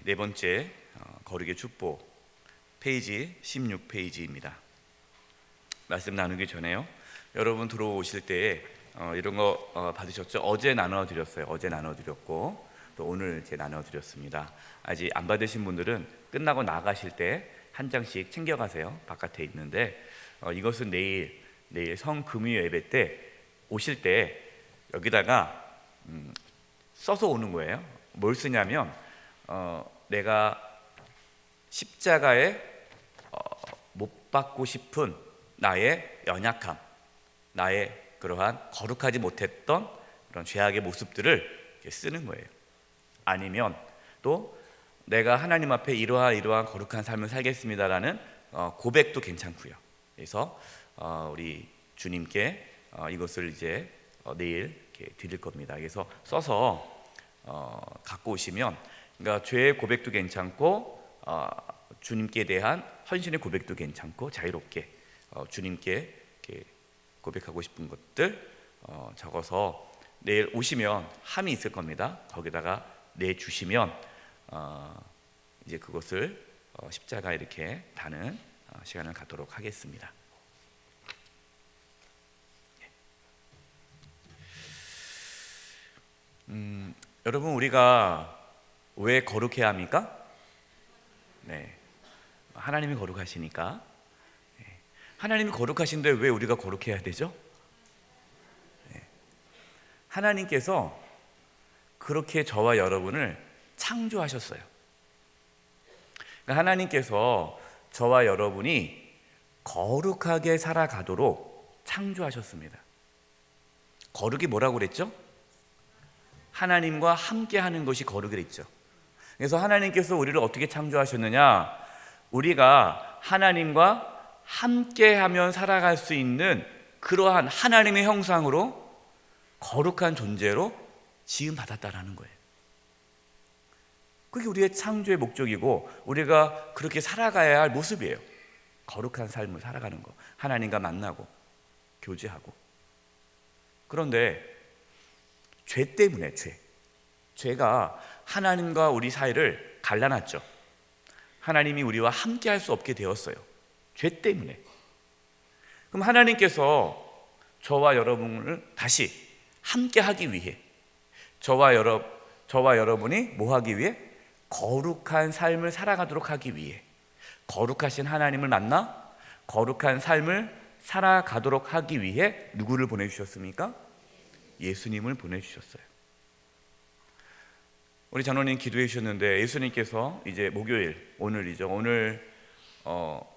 네 번째 거룩의 축복 페이지 16페이지입니다. 말씀 나누기 전에요, 여러분 들어오실 때 이런 거 받으셨죠? 어제 나눠드렸어요. 어제 나눠드렸고 또 오늘 제 나눠드렸습니다. 아직 안 받으신 분들은 끝나고 나가실 때 한 장씩 챙겨가세요. 바깥에 있는데 이것은 내일 성금요 예배 때 오실 때 여기다가 써서 오는 거예요. 뭘 쓰냐면 내가 십자가에 못 받고 싶은 나의 연약함, 나의 그러한 거룩하지 못했던 그런 죄악의 모습들을 이렇게 쓰는 거예요. 아니면 또 내가 하나님 앞에 이러한 거룩한 삶을 살겠습니다라는 고백도 괜찮고요. 그래서 우리 주님께 이것을 이제 내일 이렇게 드릴 겁니다. 그래서 써서 갖고 오시면, 그러니까 죄의 고백도 괜찮고 주님께 대한 헌신의 고백도 괜찮고 자유롭게 주님께 이렇게 고백하고 싶은 것들 적어서 내일 오시면 함이 있을 겁니다. 거기다가 내주시면 이제 그것을 십자가에 이렇게 다는 시간을 갖도록 하겠습니다. 여러분, 우리가 왜 거룩해야 합니까? 네, 하나님이 거룩하시니까. 하나님이 거룩하신데 왜 우리가 거룩해야 되죠? 하나님께서 그렇게 저와 여러분을 창조하셨어요. 그러니까 하나님께서 저와 여러분이 거룩하게 살아가도록 창조하셨습니다. 거룩이 뭐라고 그랬죠? 하나님과 함께 하는 것이 거룩이랬죠. 그래서 하나님께서 우리를 어떻게 창조하셨느냐? 우리가 하나님과 함께하면 살아갈 수 있는 그러한 하나님의 형상으로 거룩한 존재로 지음받았다라는 거예요. 그게 우리의 창조의 목적이고 우리가 그렇게 살아가야 할 모습이에요. 거룩한 삶을 살아가는 거, 하나님과 만나고 교제하고. 그런데 죄 때문에, 죄가 하나님과 우리 사이를 갈라놨죠. 하나님이 우리와 함께 할 수 없게 되었어요. 죄 때문에. 그럼 하나님께서 저와 여러분을 다시 함께 하기 위해, 저와 여러분이 뭐 하기 위해? 거룩한 삶을 살아가도록 하기 위해, 거룩하신 하나님을 만나 거룩한 삶을 살아가도록 하기 위해 누구를 보내주셨습니까? 예수님을 보내주셨어요. 우리 장로님 기도해 주셨는데 예수님께서 이제 목요일, 오늘이죠. 오늘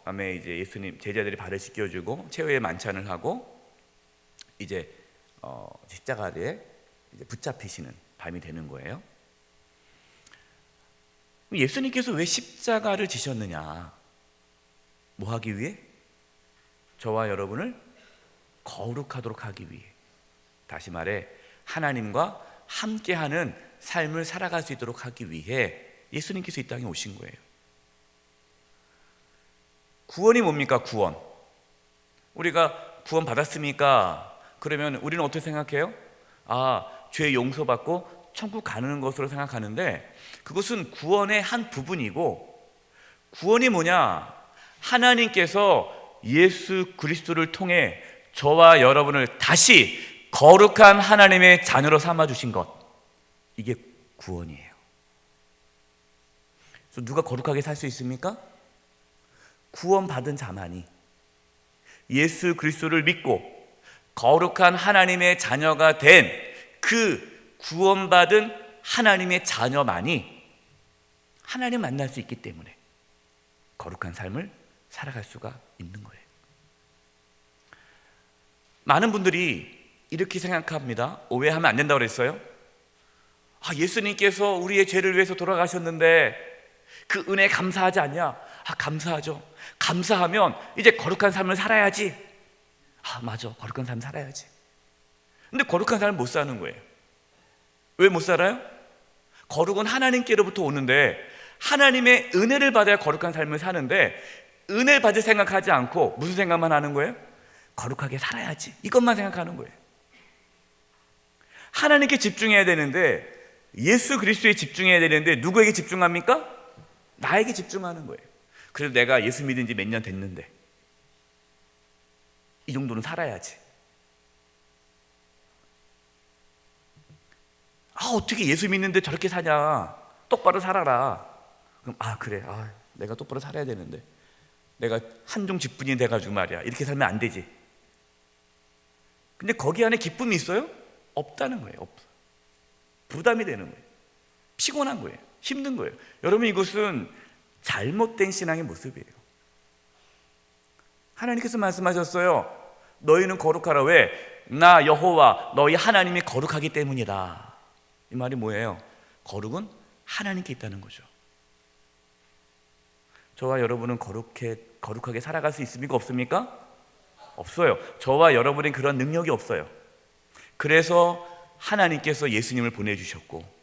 밤에 이제 예수님 제자들이 발을 씻겨주고 최후의 만찬을 하고 이제 십자가에 이제 붙잡히시는 밤이 되는 거예요. 예수님께서 왜 십자가를 지셨느냐? 뭐 하기 위해? 저와 여러분을 거룩하도록 하기 위해. 다시 말해 하나님과 함께하는 삶을 살아갈 수 있도록 하기 위해 예수님께서 이 땅에 오신 거예요. 구원이 뭡니까? 구원. 우리가 구원 받았습니까? 그러면 우리는 어떻게 생각해요? 죄 용서받고 천국 가는 것으로 생각하는데 그것은 구원의 한 부분이고, 구원이 뭐냐? 하나님께서 예수 그리스도를 통해 저와 여러분을 다시 거룩한 하나님의 자녀로 삼아주신 것, 이게 구원이에요. 그래서 누가 거룩하게 살 수 있습니까? 구원받은 자만이, 예수 그리스도를 믿고 거룩한 하나님의 자녀가 된 그 구원받은 하나님의 자녀만이 하나님 만날 수 있기 때문에 거룩한 삶을 살아갈 수가 있는 거예요. 많은 분들이 이렇게 생각합니다. 오해하면 안 된다고 그랬어요. 예수님께서 우리의 죄를 위해서 돌아가셨는데 그 은혜 감사하지 않냐? 감사하죠. 감사하면 이제 거룩한 삶을 살아야지. 맞아, 거룩한 삶 살아야지. 근데 거룩한 삶을 못 사는 거예요. 왜 못 살아요? 거룩은 하나님께로부터 오는데 하나님의 은혜를 받아야 거룩한 삶을 사는데 은혜 받을 생각하지 않고 무슨 생각만 하는 거예요? 거룩하게 살아야지, 이것만 생각하는 거예요. 하나님께 집중해야 되는데, 예수 그리스도에 집중해야 되는데 누구에게 집중합니까? 나에게 집중하는 거예요. 그래도 내가 예수 믿은 지 몇 년 됐는데 이 정도는 살아야지. 어떻게 예수 믿는데 저렇게 사냐, 똑바로 살아라. 그럼 그래, 내가 똑바로 살아야 되는데 내가 한중 직분이 돼가지고 말이야, 이렇게 살면 안 되지. 근데 거기 안에 기쁨이 있어요? 없다는 거예요. 없어. 부담이 되는 거예요. 피곤한 거예요. 힘든 거예요. 여러분, 이것은 잘못된 신앙의 모습이에요. 하나님께서 말씀하셨어요. 너희는 거룩하라. 왜? 나 여호와 너희 하나님이 거룩하기 때문이다. 이 말이 뭐예요? 거룩은 하나님께 있다는 거죠. 저와 여러분은 거룩하게 살아갈 수 있습니까? 없습니까? 없어요. 저와 여러분은 그런 능력이 없어요. 그래서 하나님께서 예수님을 보내주셨고,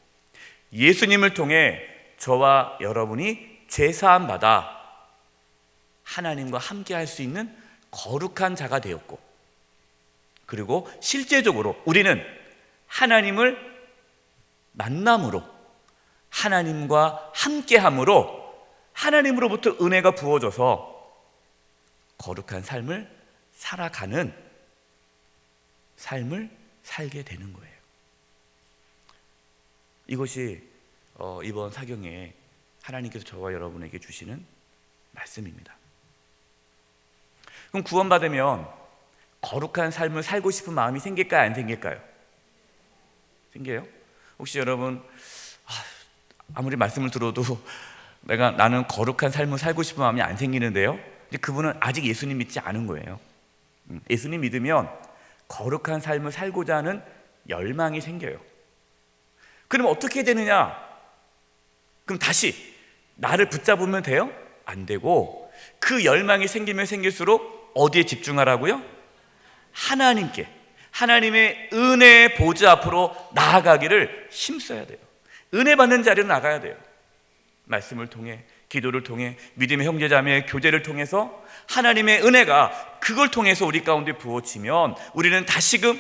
예수님을 통해 저와 여러분이 죄사함 받아 하나님과 함께 할 수 있는 거룩한 자가 되었고, 그리고 실제적으로 우리는 하나님을 만남으로, 하나님과 함께함으로 하나님으로부터 은혜가 부어져서 거룩한 삶을 살아가는 삶을 살게 되는 거예요. 이것이 이번 사경에 하나님께서 저와 여러분에게 주시는 말씀입니다. 그럼 구원받으면 거룩한 삶을 살고 싶은 마음이 생길까요? 안 생길까요? 생겨요? 혹시 여러분 아무리 말씀을 들어도 나는 거룩한 삶을 살고 싶은 마음이 안 생기는데요? 이제 그분은 아직 예수님 믿지 않은 거예요. 예수님 믿으면 거룩한 삶을 살고자 하는 열망이 생겨요. 그럼 어떻게 되느냐? 그럼 다시 나를 붙잡으면 돼요? 안 되고, 그 열망이 생기면 생길수록 어디에 집중하라고요? 하나님께, 하나님의 은혜의 보좌 앞으로 나아가기를 힘써야 돼요. 은혜 받는 자리로 나가야 돼요. 말씀을 통해, 기도를 통해, 믿음의 형제자매의 교제를 통해서 하나님의 은혜가 그걸 통해서 우리 가운데 부어지면 우리는 다시금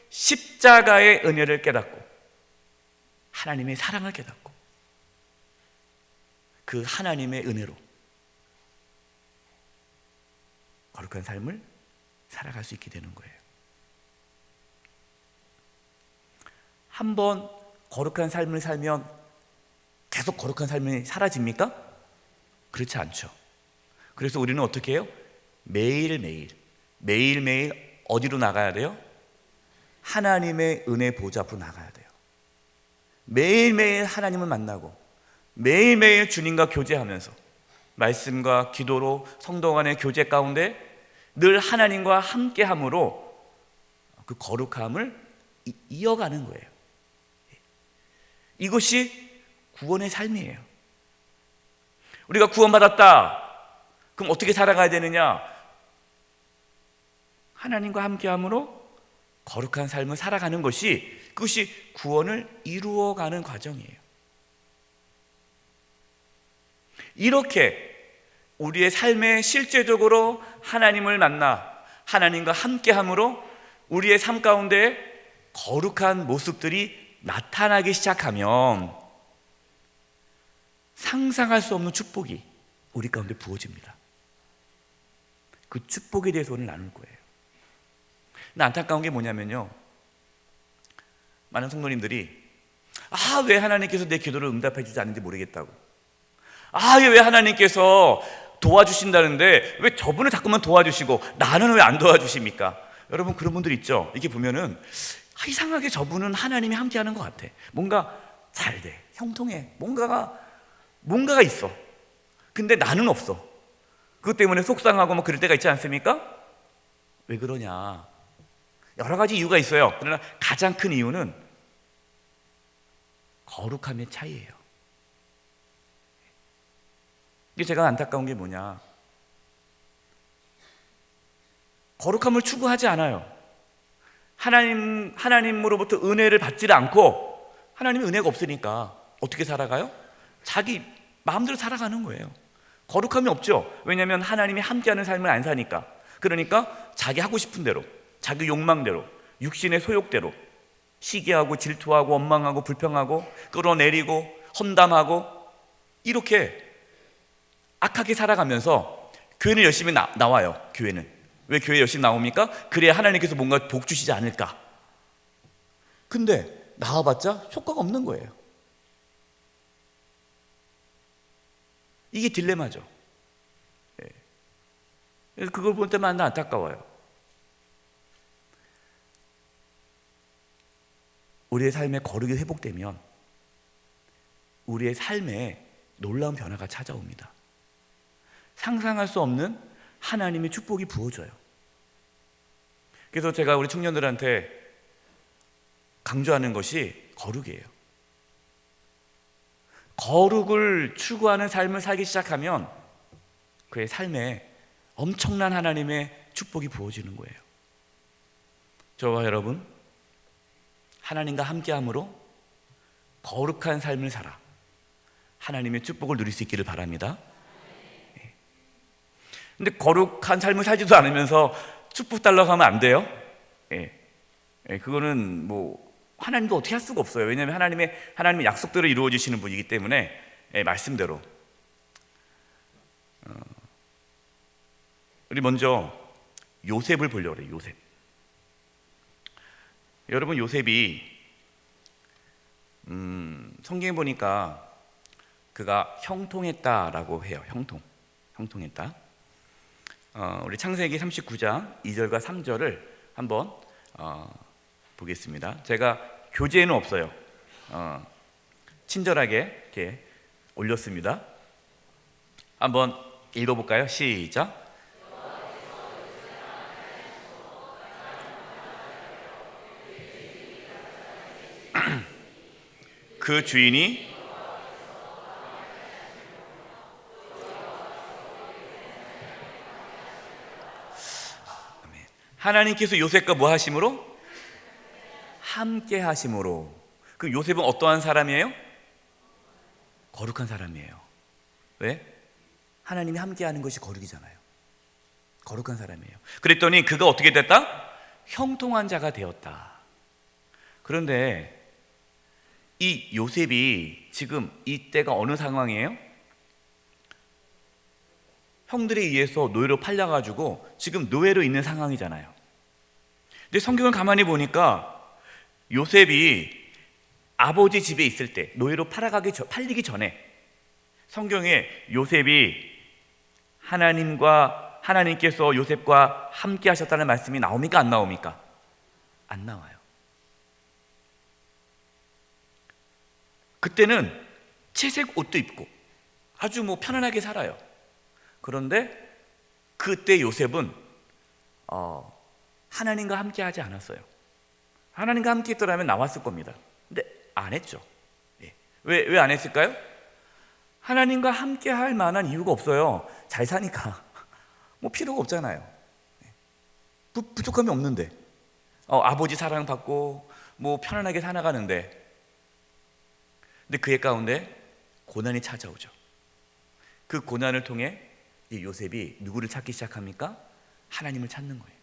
십자가의 은혜를 깨닫고 하나님의 사랑을 깨닫고 그 하나님의 은혜로 거룩한 삶을 살아갈 수 있게 되는 거예요. 한번 거룩한 삶을 살면 계속 거룩한 삶이 사라집니까? 그렇지 않죠. 그래서 우리는 어떻게 해요? 매일매일 어디로 나가야 돼요? 하나님의 은혜 보좌 앞으로 나가야 돼요. 매일매일 하나님을 만나고 매일매일 주님과 교제하면서 말씀과 기도로 성도 간의 교제 가운데 늘 하나님과 함께함으로 그 거룩함을 이어가는 거예요. 이것이 구원의 삶이에요. 우리가 구원받았다. 그럼 어떻게 살아가야 되느냐? 하나님과 함께함으로 거룩한 삶을 살아가는 것이, 그것이 구원을 이루어가는 과정이에요. 이렇게 우리의 삶에 실제적으로 하나님을 만나 하나님과 함께함으로 우리의 삶 가운데 거룩한 모습들이 나타나기 시작하면 상상할 수 없는 축복이 우리 가운데 부어집니다. 그 축복에 대해서 오늘 나눌 거예요. 근데 안타까운 게 뭐냐면요, 많은 성도님들이 왜 하나님께서 내 기도를 응답해 주지 않는지 모르겠다고, 왜 하나님께서 도와주신다는데 왜 저분을 자꾸만 도와주시고 나는 왜 안 도와주십니까? 여러분, 그런 분들 있죠. 이렇게 보면은 이상하게 저분은 하나님이 함께하는 것 같아. 뭔가 잘 돼, 형통해, 뭔가가 있어. 근데 나는 없어. 그것 때문에 속상하고 그럴 때가 있지 않습니까? 왜 그러냐? 여러 가지 이유가 있어요. 그러나 가장 큰 이유는 거룩함의 차이예요. 이게 제가 안타까운 게 뭐냐? 거룩함을 추구하지 않아요. 하나님으로부터 은혜를 받지를 않고, 하나님의 은혜가 없으니까 어떻게 살아가요? 자기 마음대로 살아가는 거예요. 거룩함이 없죠. 왜냐하면 하나님이 함께하는 삶을 안 사니까. 그러니까 자기 하고 싶은 대로, 자기 욕망대로, 육신의 소욕대로 시기하고 질투하고 원망하고 불평하고 끌어내리고 험담하고 이렇게 악하게 살아가면서 교회는 열심히 나와요. 교회는 왜 교회 열심히 나옵니까? 그래야 하나님께서 뭔가 복 주시지 않을까. 근데 나와봤자 효과가 없는 거예요. 이게 딜레마죠. 그래서 그걸 볼 때마다 안타까워요. 우리의 삶의 거룩이 회복되면 우리의 삶에 놀라운 변화가 찾아옵니다. 상상할 수 없는 하나님의 축복이 부어져요. 그래서 제가 우리 청년들한테 강조하는 것이 거룩이에요. 거룩을 추구하는 삶을 살기 시작하면 그의 삶에 엄청난 하나님의 축복이 부어지는 거예요. 저와 여러분, 하나님과 함께함으로 거룩한 삶을 살아 하나님의 축복을 누릴 수 있기를 바랍니다. 근데 거룩한 삶을 살지도 않으면서 축복 달라고 하면 안 돼요. 그거는 뭐 하나님도 어떻게 할 수가 없어요. 왜냐하면 하나님의 약속대로 이루어지시는 분이기 때문에 말씀대로. 우리 먼저 요셉을 보려고 그래요. 요셉. 여러분, 요셉이 성경에 보니까 그가 형통했다라고 해요. 형통했다. 우리 창세기 39장 2절과 3절을 한번 보겠습니다. 제가 교재에는 없어요. 친절하게 이렇게 올렸습니다. 한번 읽어볼까요? 시작. 그 주인이 하나님께서 요셉과 뭐 하심으로? 함께 하심으로. 그 요셉은 어떠한 사람이에요? 거룩한 사람이에요. 왜? 하나님이 함께 하는 것이 거룩이잖아요. 거룩한 사람이에요. 그랬더니 그가 어떻게 됐다? 형통한 자가 되었다. 그런데 이 요셉이 지금 이때가 어느 상황이에요? 형들에 의해서 노예로 팔려가지고 지금 노예로 있는 상황이잖아요. 근데 성경을 가만히 보니까 요셉이 아버지 집에 있을 때 노예로 팔리기 전에 성경에 요셉이 하나님께서 요셉과 함께 하셨다는 말씀이 나옵니까? 안 나옵니까? 안 나와요. 그때는 채색 옷도 입고 아주 편안하게 살아요. 그런데 그때 요셉은 하나님과 함께 하지 않았어요. 하나님과 함께 했더라면 나왔을 겁니다. 근데 안 했죠. 왜 안 했을까요? 하나님과 함께 할 만한 이유가 없어요. 잘 사니까. 필요가 없잖아요. 부족함이 없는데. 아버지 사랑받고 편안하게 살아가는데. 근데 그의 가운데 고난이 찾아오죠. 그 고난을 통해 이 요셉이 누구를 찾기 시작합니까? 하나님을 찾는 거예요.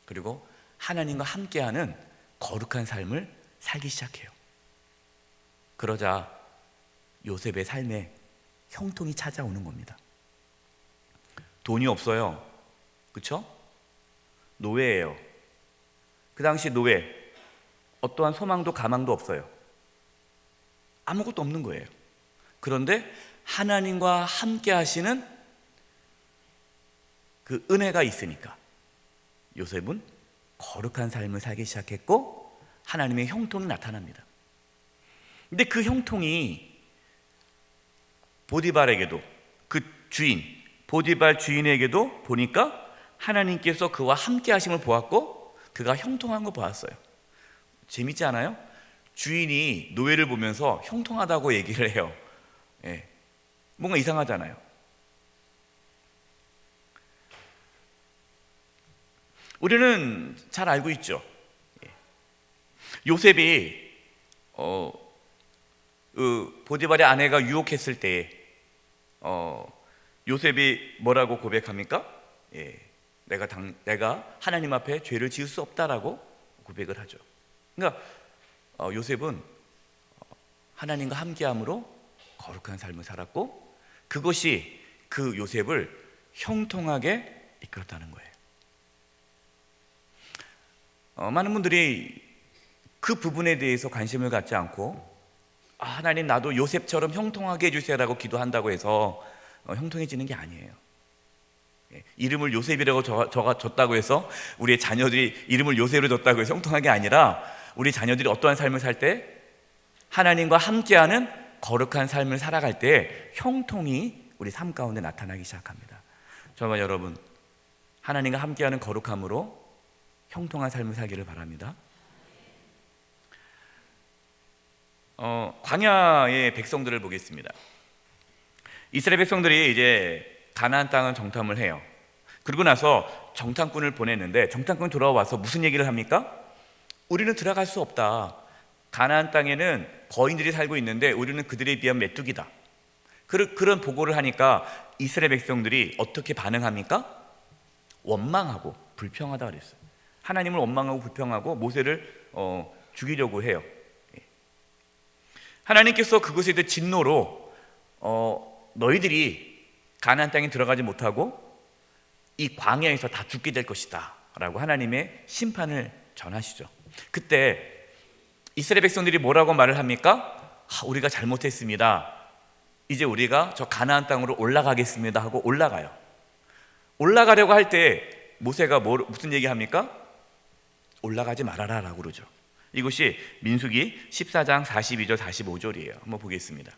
그리고 하나님과 함께하는 거룩한 삶을 살기 시작해요. 그러자 요셉의 삶에 형통이 찾아오는 겁니다. 돈이 없어요. 그렇죠? 노예예요. 그 당시 노예, 어떠한 소망도 가망도 없어요. 아무것도 없는 거예요. 그런데 하나님과 함께 하시는 그 은혜가 있으니까 요셉은 거룩한 삶을 살기 시작했고 하나님의 형통이 나타납니다. 근데 그 형통이 보디발에게도, 그 주인 보디발 주인에게도 보니까 하나님께서 그와 함께 하심을 보았고 그가 형통한 거 보았어요. 재밌지 않아요? 주인이 노예를 보면서 형통하다고 얘기를 해요. 뭔가 이상하잖아요. 우리는 잘 알고 있죠. 요셉이 보디발의 아내가 유혹했을 때 요셉이 뭐라고 고백합니까? 내가 하나님 앞에 죄를 지을 수 없다라고 고백을 하죠. 그러니까 요셉은 하나님과 함께함으로 거룩한 삶을 살았고 그것이 그 요셉을 형통하게 이끌었다는 거예요. 많은 분들이 그 부분에 대해서 관심을 갖지 않고 하나님 나도 요셉처럼 형통하게 해주세요라고 기도한다고 해서 형통해지는 게 아니에요. 이름을 요셉이라고 줬다고 해서 우리의 자녀들이 이름을 요셉으로 줬다고 해서 형통한 게 아니라 우리 자녀들이 어떠한 삶을 살 때 하나님과 함께하는 거룩한 삶을 살아갈 때 형통이 우리 삶 가운데 나타나기 시작합니다. 저와 여러분, 하나님과 함께하는 거룩함으로 형통한 삶을 살기를 바랍니다. 광야의 백성들을 보겠습니다. 이스라엘 백성들이 이제 가나안 땅을 정탐을 해요. 그리고 나서 정탐꾼을 보냈는데 정탐꾼이 돌아와서 무슨 얘기를 합니까? 우리는 들어갈 수 없다. 가나안 땅에는 거인들이 살고 있는데 우리는 그들에 비하면 메뚜기다. 그런 보고를 하니까 이스라엘 백성들이 어떻게 반응합니까? 원망하고 불평하다 그랬어요. 하나님을 원망하고 불평하고 모세를 죽이려고 해요. 하나님께서 그것에 대해 진노로 너희들이 가나안 땅에 들어가지 못하고 이 광야에서 다 죽게 될 것이다 라고 하나님의 심판을 전하시죠. 그때 이스라엘 백성들이 뭐라고 말을 합니까? 우리가 잘못했습니다. 이제 우리가 저 가나안 땅으로 올라가겠습니다 하고 올라가요. 올라가려고 할 때 모세가 무슨 얘기합니까? 올라가지 말아라 라고 그러죠. 이것이 민수기 14장 42절 45절이에요. 한번 보겠습니다.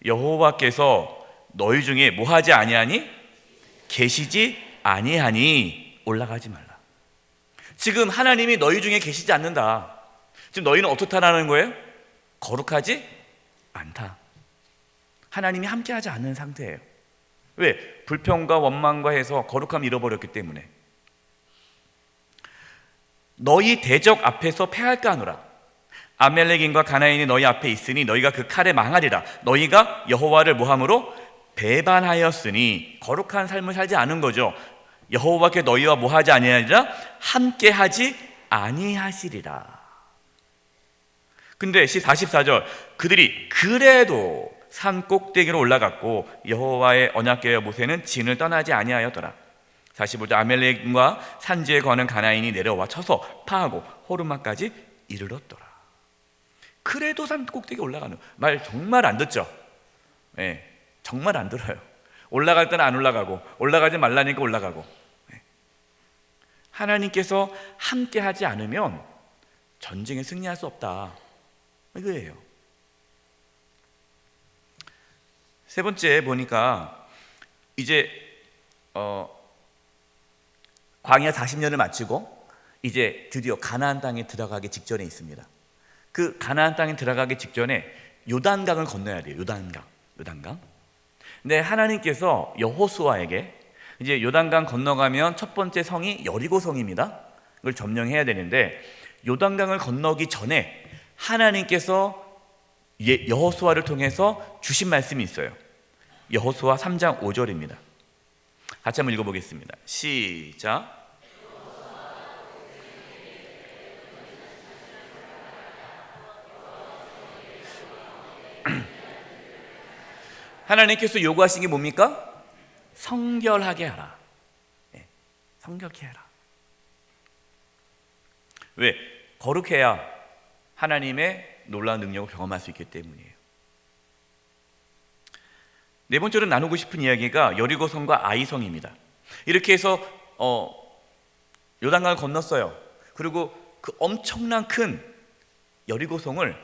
여호와께서 너희 중에 뭐하지 아니하니? 계시지 아니하니 올라가지 말라. 지금 하나님이 너희 중에 계시지 않는다. 지금 너희는 어떻다라는 거예요? 거룩하지 않다. 하나님이 함께하지 않는 상태예요. 왜? 불평과 원망과 해서 거룩함을 잃어버렸기 때문에. 너희 대적 앞에서 패할까 하노라. 아멜렉인과 가나안이 너희 앞에 있으니 너희가 그 칼에 망하리라. 너희가 여호와를 뭐함으로? 배반하였으니. 거룩한 삶을 살지 않은 거죠. 여호와께 너희와 뭐하지 아니하리라? 함께하지 아니하시리라. 근데 44절 그들이 그래도 산 꼭대기로 올라갔고 여호와의 언약궤와 모세는 진을 떠나지 아니하였더라. 45절 아멜렉과 산지에 거하는 가나안이 내려와 쳐서 파하고 호르마까지 이르렀더라. 그래도 산 꼭대기 올라가는 말 정말 안 듣죠? 네, 정말 안 들어요. 올라갈 때는 안 올라가고 올라가지 말라니까 올라가고. 네. 하나님께서 함께하지 않으면 전쟁에 승리할 수 없다. 이거예요. 세 번째 보니까 이제 광야 40년을 마치고 이제 드디어 가나안 땅에 들어가기 직전에 있습니다. 그 가나안 땅에 들어가기 직전에 요단강을 건너야 돼요. 요단강. 근데 하나님께서 여호수아에게 이제 요단강 건너가면 첫 번째 성이 여리고 성입니다. 이걸 점령해야 되는데 요단강을 건너기 전에 하나님께서 여호수아를 통해서 주신 말씀이 있어요. 여호수아 3장 5절입니다. 같이 한번 읽어보겠습니다. 시작. 하나님께서 요구하신 게 뭡니까? 성결하게 하라. 네, 성결케 하라. 왜? 거룩해야 하나님의 놀라운 능력을 경험할 수 있기 때문이에요. 네 번째로 나누고 싶은 이야기가 여리고성과 아이성입니다. 이렇게 해서 요단강을 건넜어요. 그리고 그 엄청난 큰 여리고성을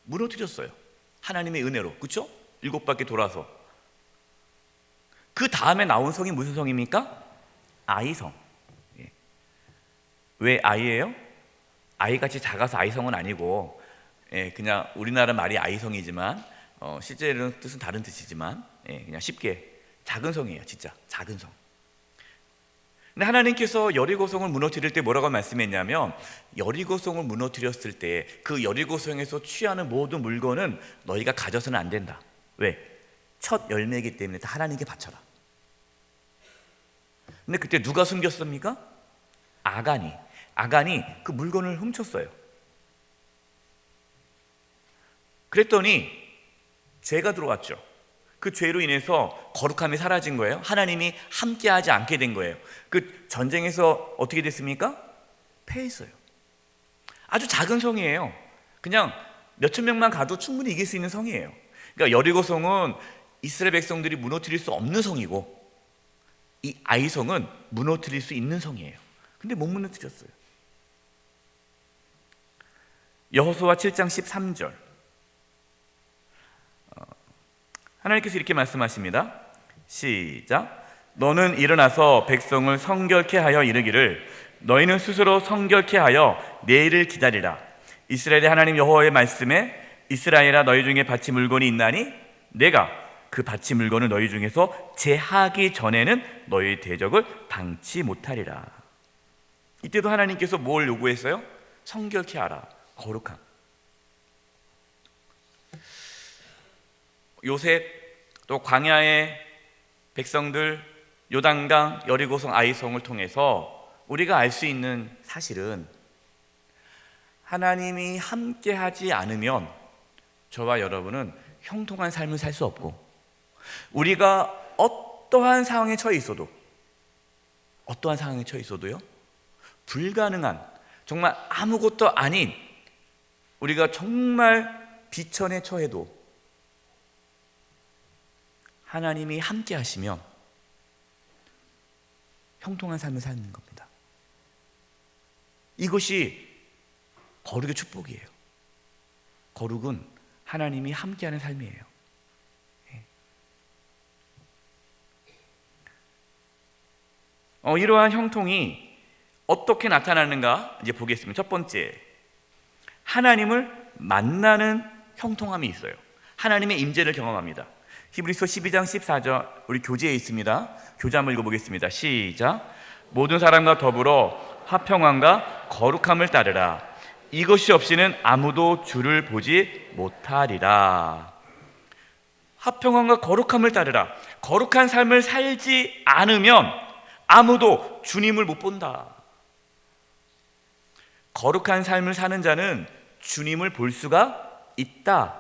무너뜨렸어요. 하나님의 은혜로. 그렇죠? 7바퀴 돌아서. 그 다음에 나온 성이 무슨 성입니까? 아이성. 왜 아이예요? 아이같이 작아서 아이성은 아니고 그냥 우리나라 말이 아이성이지만 실제로는 뜻은 다른 뜻이지만 그냥 쉽게 작은 성이에요. 진짜 작은 성. 근데 하나님께서 여리고성을 무너뜨릴 때 뭐라고 말씀했냐면 여리고성을 무너뜨렸을 때 그 여리고성에서 취하는 모든 물건은 너희가 가져서는 안 된다. 왜? 첫 열매이기 때문에 다 하나님께 바쳐라. 근데 그때 누가 숨겼습니까? 아간이 그 물건을 훔쳤어요. 그랬더니 죄가 들어왔죠. 그 죄로 인해서 거룩함이 사라진 거예요. 하나님이 함께하지 않게 된 거예요. 그 전쟁에서 어떻게 됐습니까? 패했어요. 아주 작은 성이에요. 그냥 몇천 명만 가도 충분히 이길 수 있는 성이에요. 그러니까 여리고 성은 이스라엘 백성들이 무너뜨릴 수 없는 성이고, 이 아이성은 무너뜨릴 수 있는 성이에요. 근데 못 무너뜨렸어요. 여호수아 7장 13절, 하나님께서 이렇게 말씀하십니다. 시작. 너는 일어나서 백성을 성결케 하여 이르기를 너희는 스스로 성결케 하여 내일을 기다리라. 이스라엘의 하나님 여호와의 말씀에 이스라엘아 너희 중에 바치 물건이 있나니 내가 그 바치 물건을 너희 중에서 제하기 전에는 너희 대적을 당치 못하리라. 이때도 하나님께서 뭘 요구했어요? 성결케 하라, 거룩함. 요셉, 또 광야의 백성들, 요단강, 여리고성, 아이성을 통해서 우리가 알 수 있는 사실은 하나님이 함께하지 않으면 저와 여러분은 형통한 삶을 살 수 없고, 우리가 어떠한 상황에 처해 있어도요 불가능한, 정말 아무것도 아닌, 우리가 정말 비천에 처해도 하나님이 함께 하시면 형통한 삶을 사는 겁니다. 이것이 거룩의 축복이에요. 거룩은 하나님이 함께하는 삶이에요. 이러한 형통이 어떻게 나타나는가 이제 보겠습니다. 첫 번째, 하나님을 만나는 형통함이 있어요. 하나님의 임재를 경험합니다. 히브리서 12장 14절, 우리 교재에 있습니다. 교재 한번 읽어보겠습니다. 시작. 모든 사람과 더불어 화평함과 거룩함을 따르라. 이것이 없이는 아무도 주를 보지 못하리라. 화평함과 거룩함을 따르라. 거룩한 삶을 살지 않으면 아무도 주님을 못 본다. 거룩한 삶을 사는 자는 주님을 볼 수가 있다.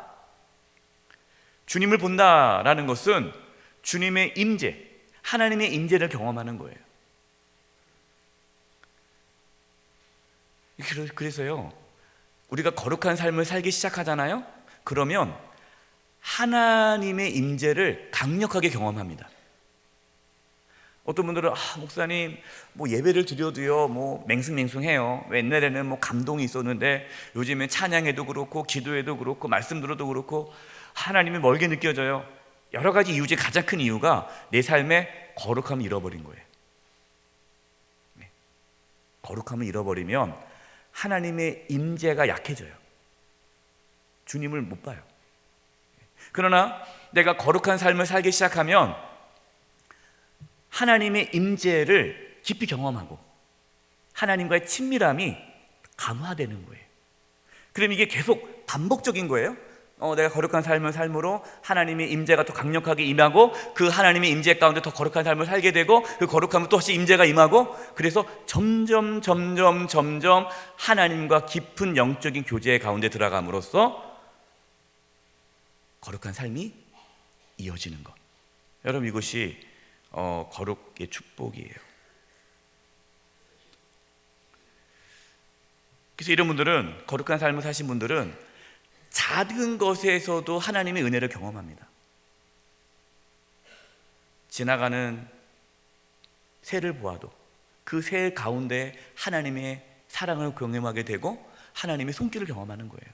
주님을 본다라는 것은 주님의 임재, 하나님의 임재를 경험하는 거예요. 그래서요, 우리가 거룩한 삶을 살기 시작하잖아요. 그러면 하나님의 임재를 강력하게 경험합니다. 어떤 분들은 목사님 뭐 예배를 드려도요 뭐 맹숭맹숭해요. 옛날에는 뭐 감동이 있었는데 요즘에 찬양에도 그렇고 기도에도 그렇고 말씀 들어도 그렇고 하나님이 멀게 느껴져요. 여러 가지 이유 중에 가장 큰 이유가 내 삶에 거룩함을 잃어버린 거예요. 거룩함을 잃어버리면 하나님의 임재가 약해져요. 주님을 못 봐요. 그러나 내가 거룩한 삶을 살기 시작하면 하나님의 임재를 깊이 경험하고 하나님과의 친밀함이 강화되는 거예요. 그럼 이게 계속 반복적인 거예요. 내가 거룩한 삶을 삶으로 하나님의 임재가 더 강력하게 임하고 그 하나님의 임재 가운데 더 거룩한 삶을 살게 되고 그 거룩함은 또 다시 임재가 임하고, 그래서 점점 하나님과 깊은 영적인 교제 가운데 들어감으로써 거룩한 삶이 이어지는 것. 여러분, 이것이 거룩의 축복이에요. 그래서 이런 분들은, 거룩한 삶을 사신 분들은 작은 것에서도 하나님의 은혜를 경험합니다. 지나가는 새를 보아도 그 새 가운데 하나님의 사랑을 경험하게 되고 하나님의 손길을 경험하는 거예요.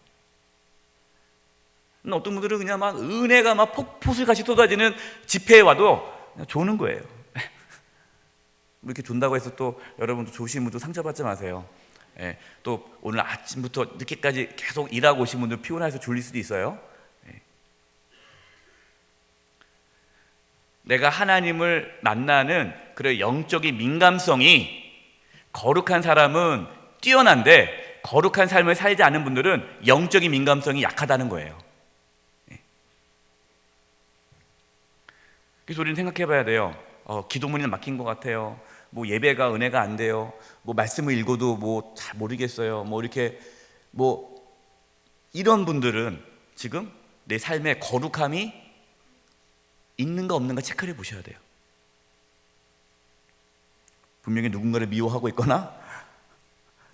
어떤 분들은 그냥 막 은혜가 막 폭포수같이 쏟아지는 집회에 와도 그냥 조는 거예요. 이렇게 존다고 해서 또 여러분도 조신 분도 상처받지 마세요. 또 오늘 아침부터 늦게까지 계속 일하고 오신 분들 피곤해서 졸릴 수도 있어요. 내가 하나님을 만나는 그런 영적인 민감성이 거룩한 사람은 뛰어난데 거룩한 삶을 살지 않은 분들은 영적인 민감성이 약하다는 거예요. 그래서 우리는 생각해 봐야 돼요. 기도문이 막힌 것 같아요. 뭐 예배가 은혜가 안 돼요. 뭐 말씀을 읽어도 뭐 잘 모르겠어요. 뭐 이렇게 뭐 이런 분들은 지금 내 삶의 거룩함이 있는가 없는가 체크를 보셔야 돼요. 분명히 누군가를 미워하고 있거나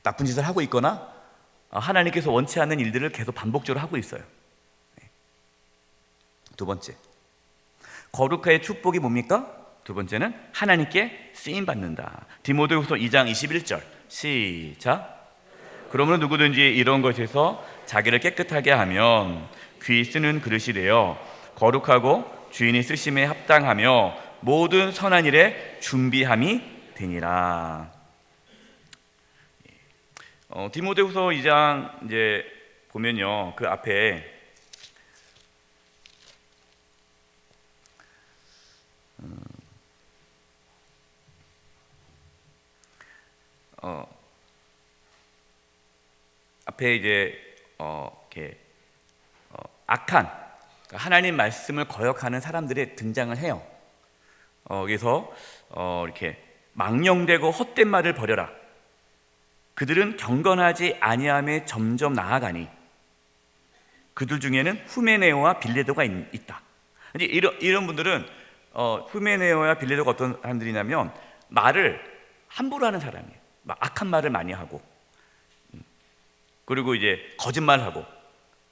나쁜 짓을 하고 있거나 하나님께서 원치 않는 일들을 계속 반복적으로 하고 있어요. 두 번째, 거룩의 축복이 뭡니까? 두 번째는 하나님께 쓰임받는다. 디모데후서 2장 21절 시작. 그러므로 누구든지 이런 것에서 자기를 깨끗하게 하면 귀 쓰는 그릇이 되어 거룩하고 주인이 쓰심에 합당하며 모든 선한 일에 준비함이 되니라. 디모데후서 2장 이제 보면요, 그 앞에 앞에 이제 이렇게 악한, 그러니까 하나님 말씀을 거역하는 사람들이 등장을 해요. 그래서 이렇게 망령되고 헛된 말을 버려라. 그들은 경건하지 아니함에 점점 나아가니 그들 중에는 후메네오와 빌레도가 있다. 이제 이런 분들은 후메네오와 빌레도가 어떤 사람들이냐면 말을 함부로 하는 사람이에요. 악한 말을 많이 하고, 그리고 이제 거짓말하고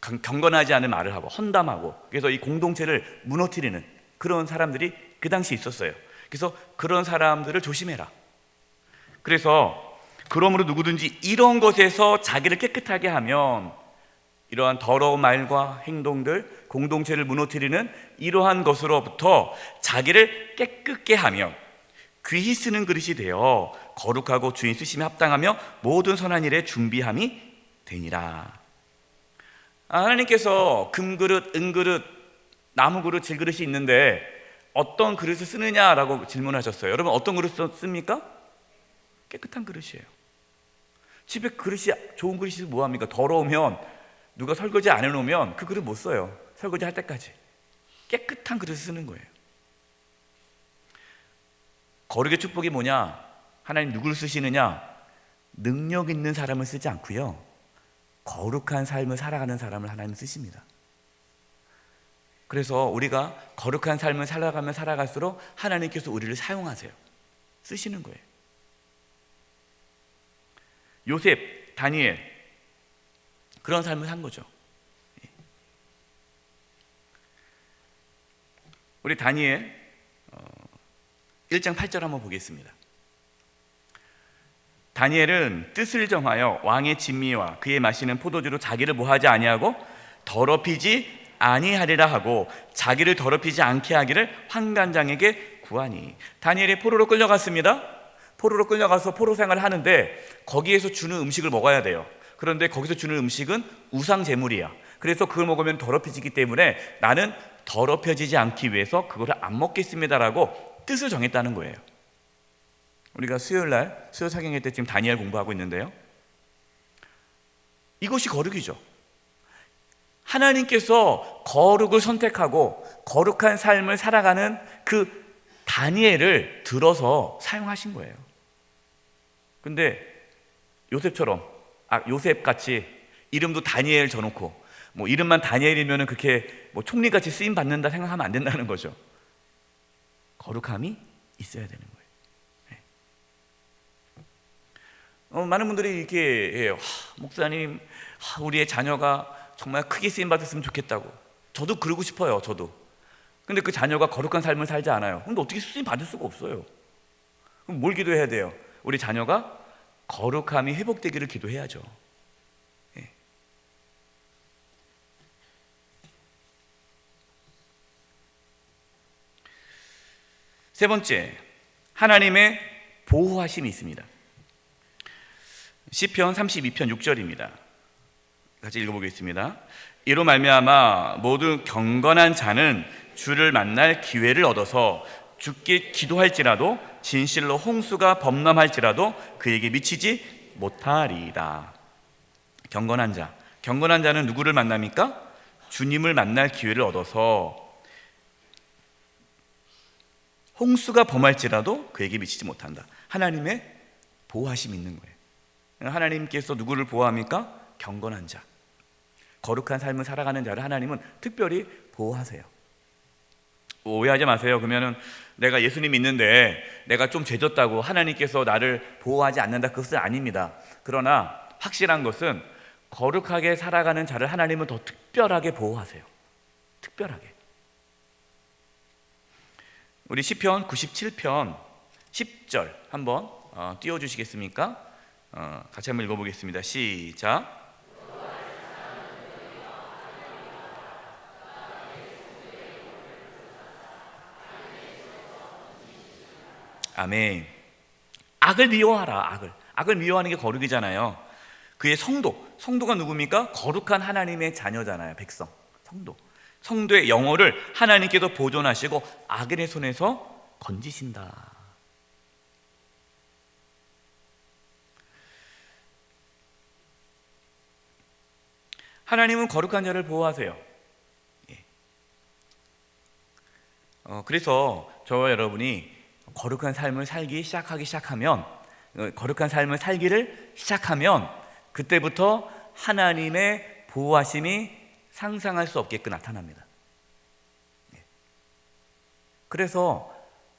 경건하지 않은 말을 하고 헌담하고, 그래서 이 공동체를 무너뜨리는 그런 사람들이 그 당시 있었어요. 그래서 그런 사람들을 조심해라. 그래서 그러므로 누구든지 이런 것에서 자기를 깨끗하게 하면, 이러한 더러운 말과 행동들, 공동체를 무너뜨리는 이러한 것으로부터 자기를 깨끗게 하면 귀히 쓰는 그릇이 되어 거룩하고 주인 쓰심에 합당하며 모든 선한 일에 준비함이 되니라. 하나님께서 금그릇, 은그릇, 나무그릇, 질그릇이 있는데 어떤 그릇을 쓰느냐라고 질문하셨어요. 여러분, 어떤 그릇을 씁니까? 깨끗한 그릇이에요. 집에 그릇이, 좋은 그릇이 뭐합니까? 더러우면, 누가 설거지 안 해놓으면 그 그릇 못 써요. 설거지 할 때까지. 깨끗한 그릇을 쓰는 거예요. 거룩의 축복이 뭐냐? 하나님 누구를 쓰시느냐? 능력 있는 사람을 쓰지 않고요, 거룩한 삶을 살아가는 사람을 하나님 쓰십니다. 그래서 우리가 거룩한 삶을 살아가면 살아갈수록 하나님께서 우리를 사용하세요. 쓰시는 거예요. 요셉, 다니엘, 그런 삶을 산 거죠. 우리 다니엘 1장 8절 한번 보겠습니다. 다니엘은 뜻을 정하여 왕의 진미와 그의 마시는 포도주로 자기를 뭐하지 아니하고 더럽히지 아니하리라 하고 자기를 더럽히지 않게 하기를 환관장에게 구하니. 다니엘이 포로로 끌려갔습니다. 포로로 끌려가서 포로 생활을 하는데 거기에서 주는 음식을 먹어야 돼요. 그런데 거기서 주는 음식은 우상 제물이야. 그래서 그걸 먹으면 더럽혀지기 때문에 나는 더럽혀지지 않기 위해서 그거를 안 먹겠습니다라고 뜻을 정했다는 거예요. 우리가 수요일날 수요 사경회 때 지금 다니엘 공부하고 있는데요, 이것이 거룩이죠. 하나님께서 거룩을 선택하고 거룩한 삶을 살아가는 그 다니엘을 들어서 사용하신 거예요. 근데 요셉처럼, 요셉같이 이름도 다니엘 져놓고 뭐 이름만 다니엘이면 그렇게 뭐 총리같이 쓰임 받는다 생각하면 안 된다는 거죠. 거룩함이 있어야 되는 거예요. 많은 분들이 이렇게 해요. 목사님, 우리의 자녀가 정말 크게 쓰임 받았으면 좋겠다고. 저도 그러고 싶어요. 저도. 근데 그 자녀가 거룩한 삶을 살지 않아요. 근데 어떻게 쓰임 받을 수가 없어요. 그럼 뭘 기도해야 돼요? 우리 자녀가 거룩함이 회복되기를 기도해야죠. 세 번째, 하나님의 보호하심이 있습니다. 시편 32편 6절입니다. 같이 읽어보겠습니다. 이로 말미암아 모든 경건한 자는 주를 만날 기회를 얻어서 주께 기도할지라도 진실로 홍수가 범람할지라도 그에게 미치지 못하리이다. 경건한 자, 경건한 자는 누구를 만납니까? 주님을 만날 기회를 얻어서 홍수가 범할지라도 그에게 미치지 못한다. 하나님의 보호하심이 있는 거예요. 하나님께서 누구를 보호합니까? 경건한 자, 거룩한 삶을 살아가는 자를 하나님은 특별히 보호하세요. 오해하지 마세요. 그러면은 내가 예수님 믿는데 내가 좀 죄졌다고 하나님께서 나를 보호하지 않는다, 그것은 아닙니다. 그러나 확실한 것은 거룩하게 살아가는 자를 하나님은 더 특별하게 보호하세요. 특별하게. 우리 시편 97편 10절 한번 띄워주시겠습니까? 같이 한번 읽어보겠습니다. 시작. 아멘. 악을 미워하라. 악을 미워하는 게 거룩이잖아요. 그의 성도가 누굽니까? 거룩한 하나님의 자녀잖아요. 백성, 성도의 영혼을 하나님께서 보존하시고 악인의 손에서 건지신다. 하나님은 거룩한 자를 보호하세요. 그래서 저와 여러분이 거룩한 삶을 살기를 시작하면 그때부터 하나님의 보호하심이 상상할 수 없게끔 나타납니다. 그래서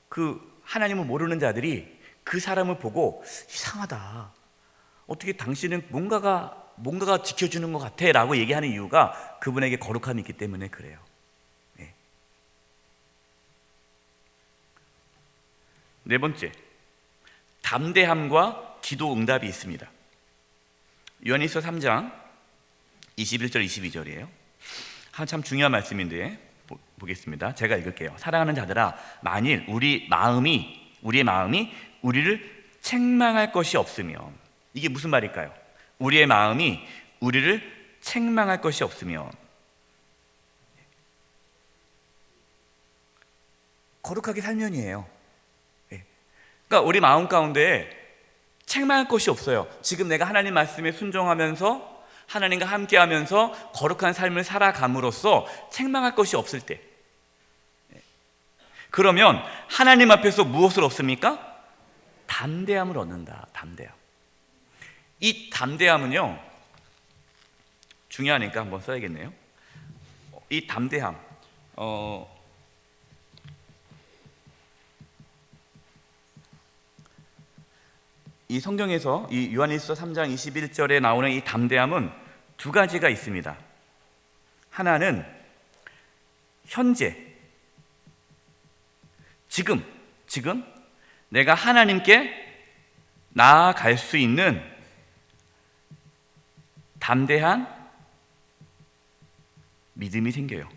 그 하나님을 모르는 자들이 그 사람을 보고 이상하다, 어떻게 당신은 뭔가가 지켜주는 것 같아 라고 얘기하는 이유가 그분에게 거룩함이 있기 때문에 그래요. 네 번째, 담대함과 기도 응답이 있습니다. 요한일서 3장 21절 22절이에요. 참 중요한 말씀인데 보겠습니다. 제가 읽을게요. 사랑하는 자들아, 만일 우리의 마음이 우리를 책망할 것이 없으면, 이게 무슨 말일까요? 우리의 마음이 우리를 책망할 것이 없으면, 거룩하게 살면이에요. 그러니까 우리 마음 가운데 책망할 것이 없어요. 지금 내가 하나님 말씀에 순종하면서 하나님과 함께하면서 거룩한 삶을 살아감으로써 책망할 것이 없을 때, 그러면 하나님 앞에서 무엇을 얻습니까? 담대함을 얻는다. 담대함. 이 담대함은요, 중요하니까 한번 써야겠네요. 이 담대함, 이 성경에서 이 요한일서 3장 21절에 나오는 이 담대함은 두 가지가 있습니다. 하나는 현재, 지금 내가 하나님께 나아갈 수 있는 담대한 믿음이 생겨요.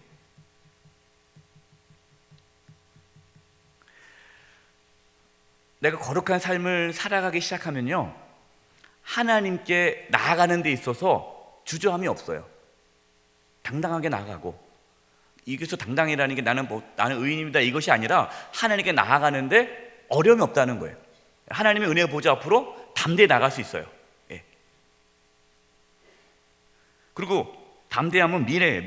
내가 거룩한 삶을 살아가기 시작하면요, 하나님께 나아가는 데 있어서 주저함이 없어요. 당당하게 나아가고, 이것도 당당이라는 게 나는 의인입니다 이것이 아니라 하나님께 나아가는데 어려움이 없다는 거예요. 하나님의 은혜 보좌 앞으로 담대히 나갈 수 있어요. 그리고 담대함은 미래예요.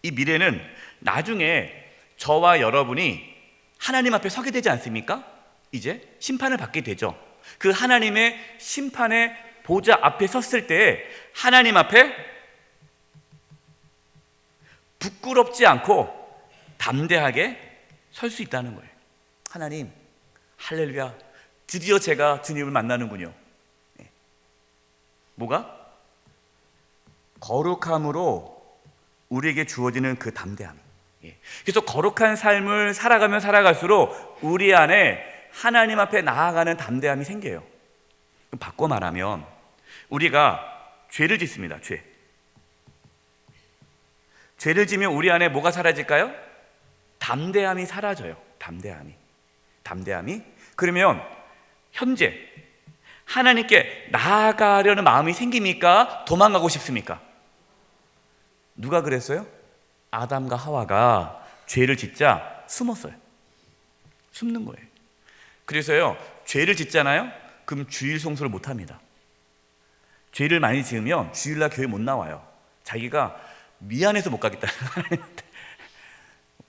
이 미래는 나중에 저와 여러분이 하나님 앞에 서게 되지 않습니까? 이제 심판을 받게 되죠. 그 하나님의 심판의 보좌 앞에 섰을 때 하나님 앞에 부끄럽지 않고 담대하게 설 수 있다는 거예요. 하나님, 할렐루야, 드디어 제가 주님을 만나는군요. 뭐가? 거룩함으로 우리에게 주어지는 그 담대함. 그래서 거룩한 삶을 살아가면 살아갈수록 우리 안에 하나님 앞에 나아가는 담대함이 생겨요. 바꿔 말하면 우리가 죄를 짓습니다. 죄를 지면 우리 안에 뭐가 사라질까요? 담대함이 사라져요. 담대함이. 그러면 현재 하나님께 나아가려는 마음이 생깁니까? 도망가고 싶습니까? 누가 그랬어요? 아담과 하와가 죄를 짓자 숨었어요. 숨는 거예요. 그래서요, 죄를 짓잖아요? 그럼 주일 성수를 못 합니다. 죄를 많이 지으면 주일날 교회 못 나와요. 자기가 미안해서 못 가겠다.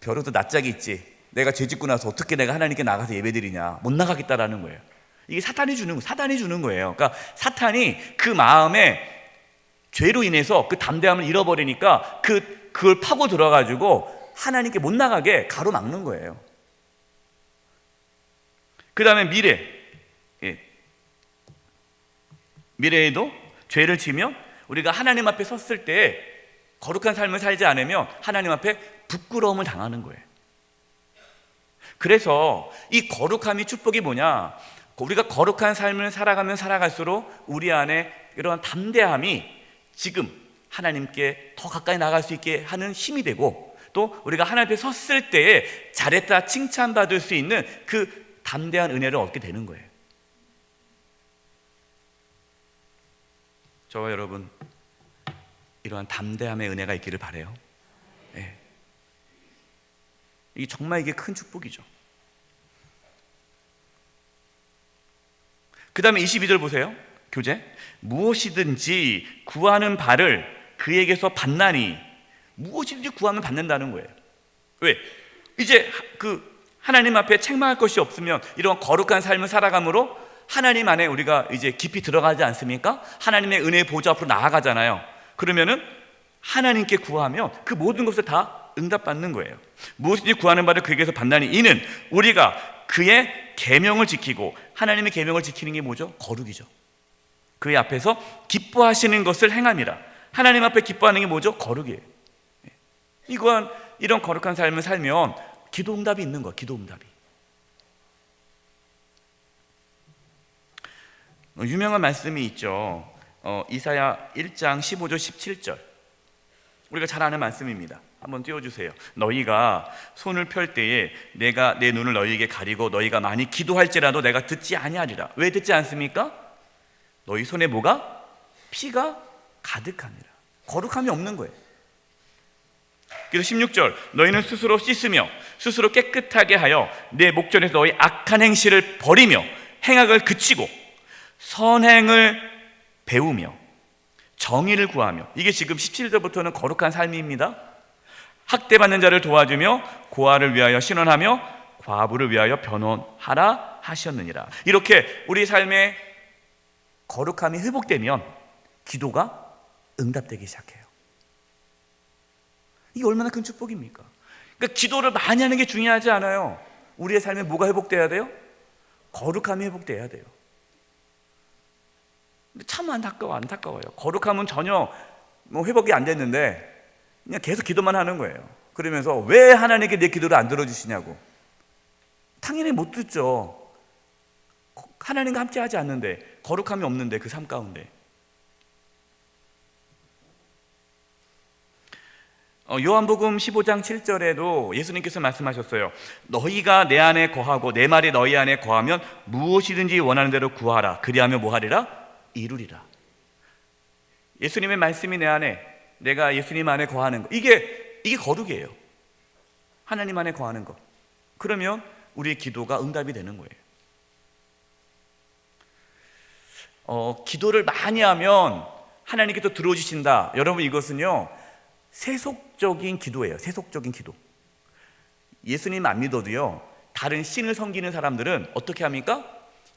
벼로도 낯짝이 있지. 내가 죄 짓고 나서 어떻게 내가 하나님께 나가서 예배드리냐. 못 나가겠다라는 거예요. 이게 사탄이 주는 거예요. 그러니까 사탄이 그 마음에 죄로 인해서 그 담대함을 잃어버리니까 그걸 파고 들어가지고 하나님께 못 나가게 가로막는 거예요. 그 다음에 미래. 미래에도 죄를 지면 우리가 하나님 앞에 섰을 때 거룩한 삶을 살지 않으면 하나님 앞에 부끄러움을 당하는 거예요. 그래서 이 거룩함이 축복이 뭐냐? 우리가 거룩한 삶을 살아가면 살아갈수록 우리 안에 이런 담대함이 지금 하나님께 더 가까이 나갈 수 있게 하는 힘이 되고, 또 우리가 하나님 앞에 섰을 때에 잘했다 칭찬받을 수 있는 그 담대한 은혜를 얻게 되는 거예요. 저와 여러분, 이러한 담대함의 은혜가 있기를 바라요. 네. 이게 큰 축복이죠. 그 다음에 22절 보세요. 교재. 무엇이든지 구하는 바를 그에게서 받나니. 무엇이든지 구하면 받는다는 거예요. 왜? 이제 하나님 앞에 책망할 것이 없으면 이런 거룩한 삶을 살아감으로 하나님 안에 우리가 이제 깊이 들어가지 않습니까? 하나님의 은혜의 보좌 앞으로 나아가잖아요. 그러면은 하나님께 구하면 그 모든 것을 다 응답받는 거예요. 무엇이든지 구하는 바를 그에게서 받나니 이는 우리가 그의 계명을 지키고, 하나님의 계명을 지키는 게 뭐죠? 거룩이죠. 그의 앞에서 기뻐하시는 것을 행함이라. 하나님 앞에 기뻐하는 게 뭐죠? 거룩이에요. 이런 거룩한 삶을 살면 기도 응답이 있는 거야. 기도 응답이. 유명한 말씀이 있죠. 이사야 1장 15절 17절. 우리가 잘 아는 말씀입니다. 한번 띄워주세요. 너희가 손을 펼 때에 내가 내 눈을 너희에게 가리고 너희가 많이 기도할지라도 내가 듣지 아니하리라. 왜 듣지 않습니까? 너희 손에 뭐가? 피가 가득하니라. 거룩함이 없는 거예요. 그래서 16절 너희는 스스로 씻으며 스스로 깨끗하게 하여 내 목전에서 너희 악한 행실을 버리며 행악을 그치고 선행을 배우며 정의를 구하며. 이게 지금 17절부터는 거룩한 삶입니다. 학대받는 자를 도와주며 고아를 위하여 신원하며 과부를 위하여 변호하라 하셨느니라. 이렇게 우리 삶의 거룩함이 회복되면 기도가 응답되기 시작해요. 이게 얼마나 큰 축복입니까? 그러니까 기도를 많이 하는 게 중요하지 않아요. 우리의 삶에 뭐가 회복돼야 돼요? 거룩함이 회복돼야 돼요. 근데 참 안타까워요. 거룩함은 전혀 회복이 안 됐는데 그냥 계속 기도만 하는 거예요. 그러면서 왜 하나님께 내 기도를 안 들어주시냐고. 당연히 못 듣죠. 하나님과 함께 하지 않는데, 거룩함이 없는데, 그 삶 가운데. 요한복음 15장 7절에도 예수님께서 말씀하셨어요. 너희가 내 안에 거하고 내 말이 너희 안에 거하면 무엇이든지 원하는 대로 구하라. 그리하면 뭐하리라? 이루리라. 예수님의 말씀이 내 안에, 내가 예수님 안에 거하는 거, 이게 거룩이에요. 하나님 안에 거하는 거. 그러면 우리의 기도가 응답이 되는 거예요. 기도를 많이 하면 하나님께서 들어주신다. 여러분, 이것은요 세속적인 기도예요. 세속적인 기도. 예수님 안 믿어도요 다른 신을 섬기는 사람들은 어떻게 합니까?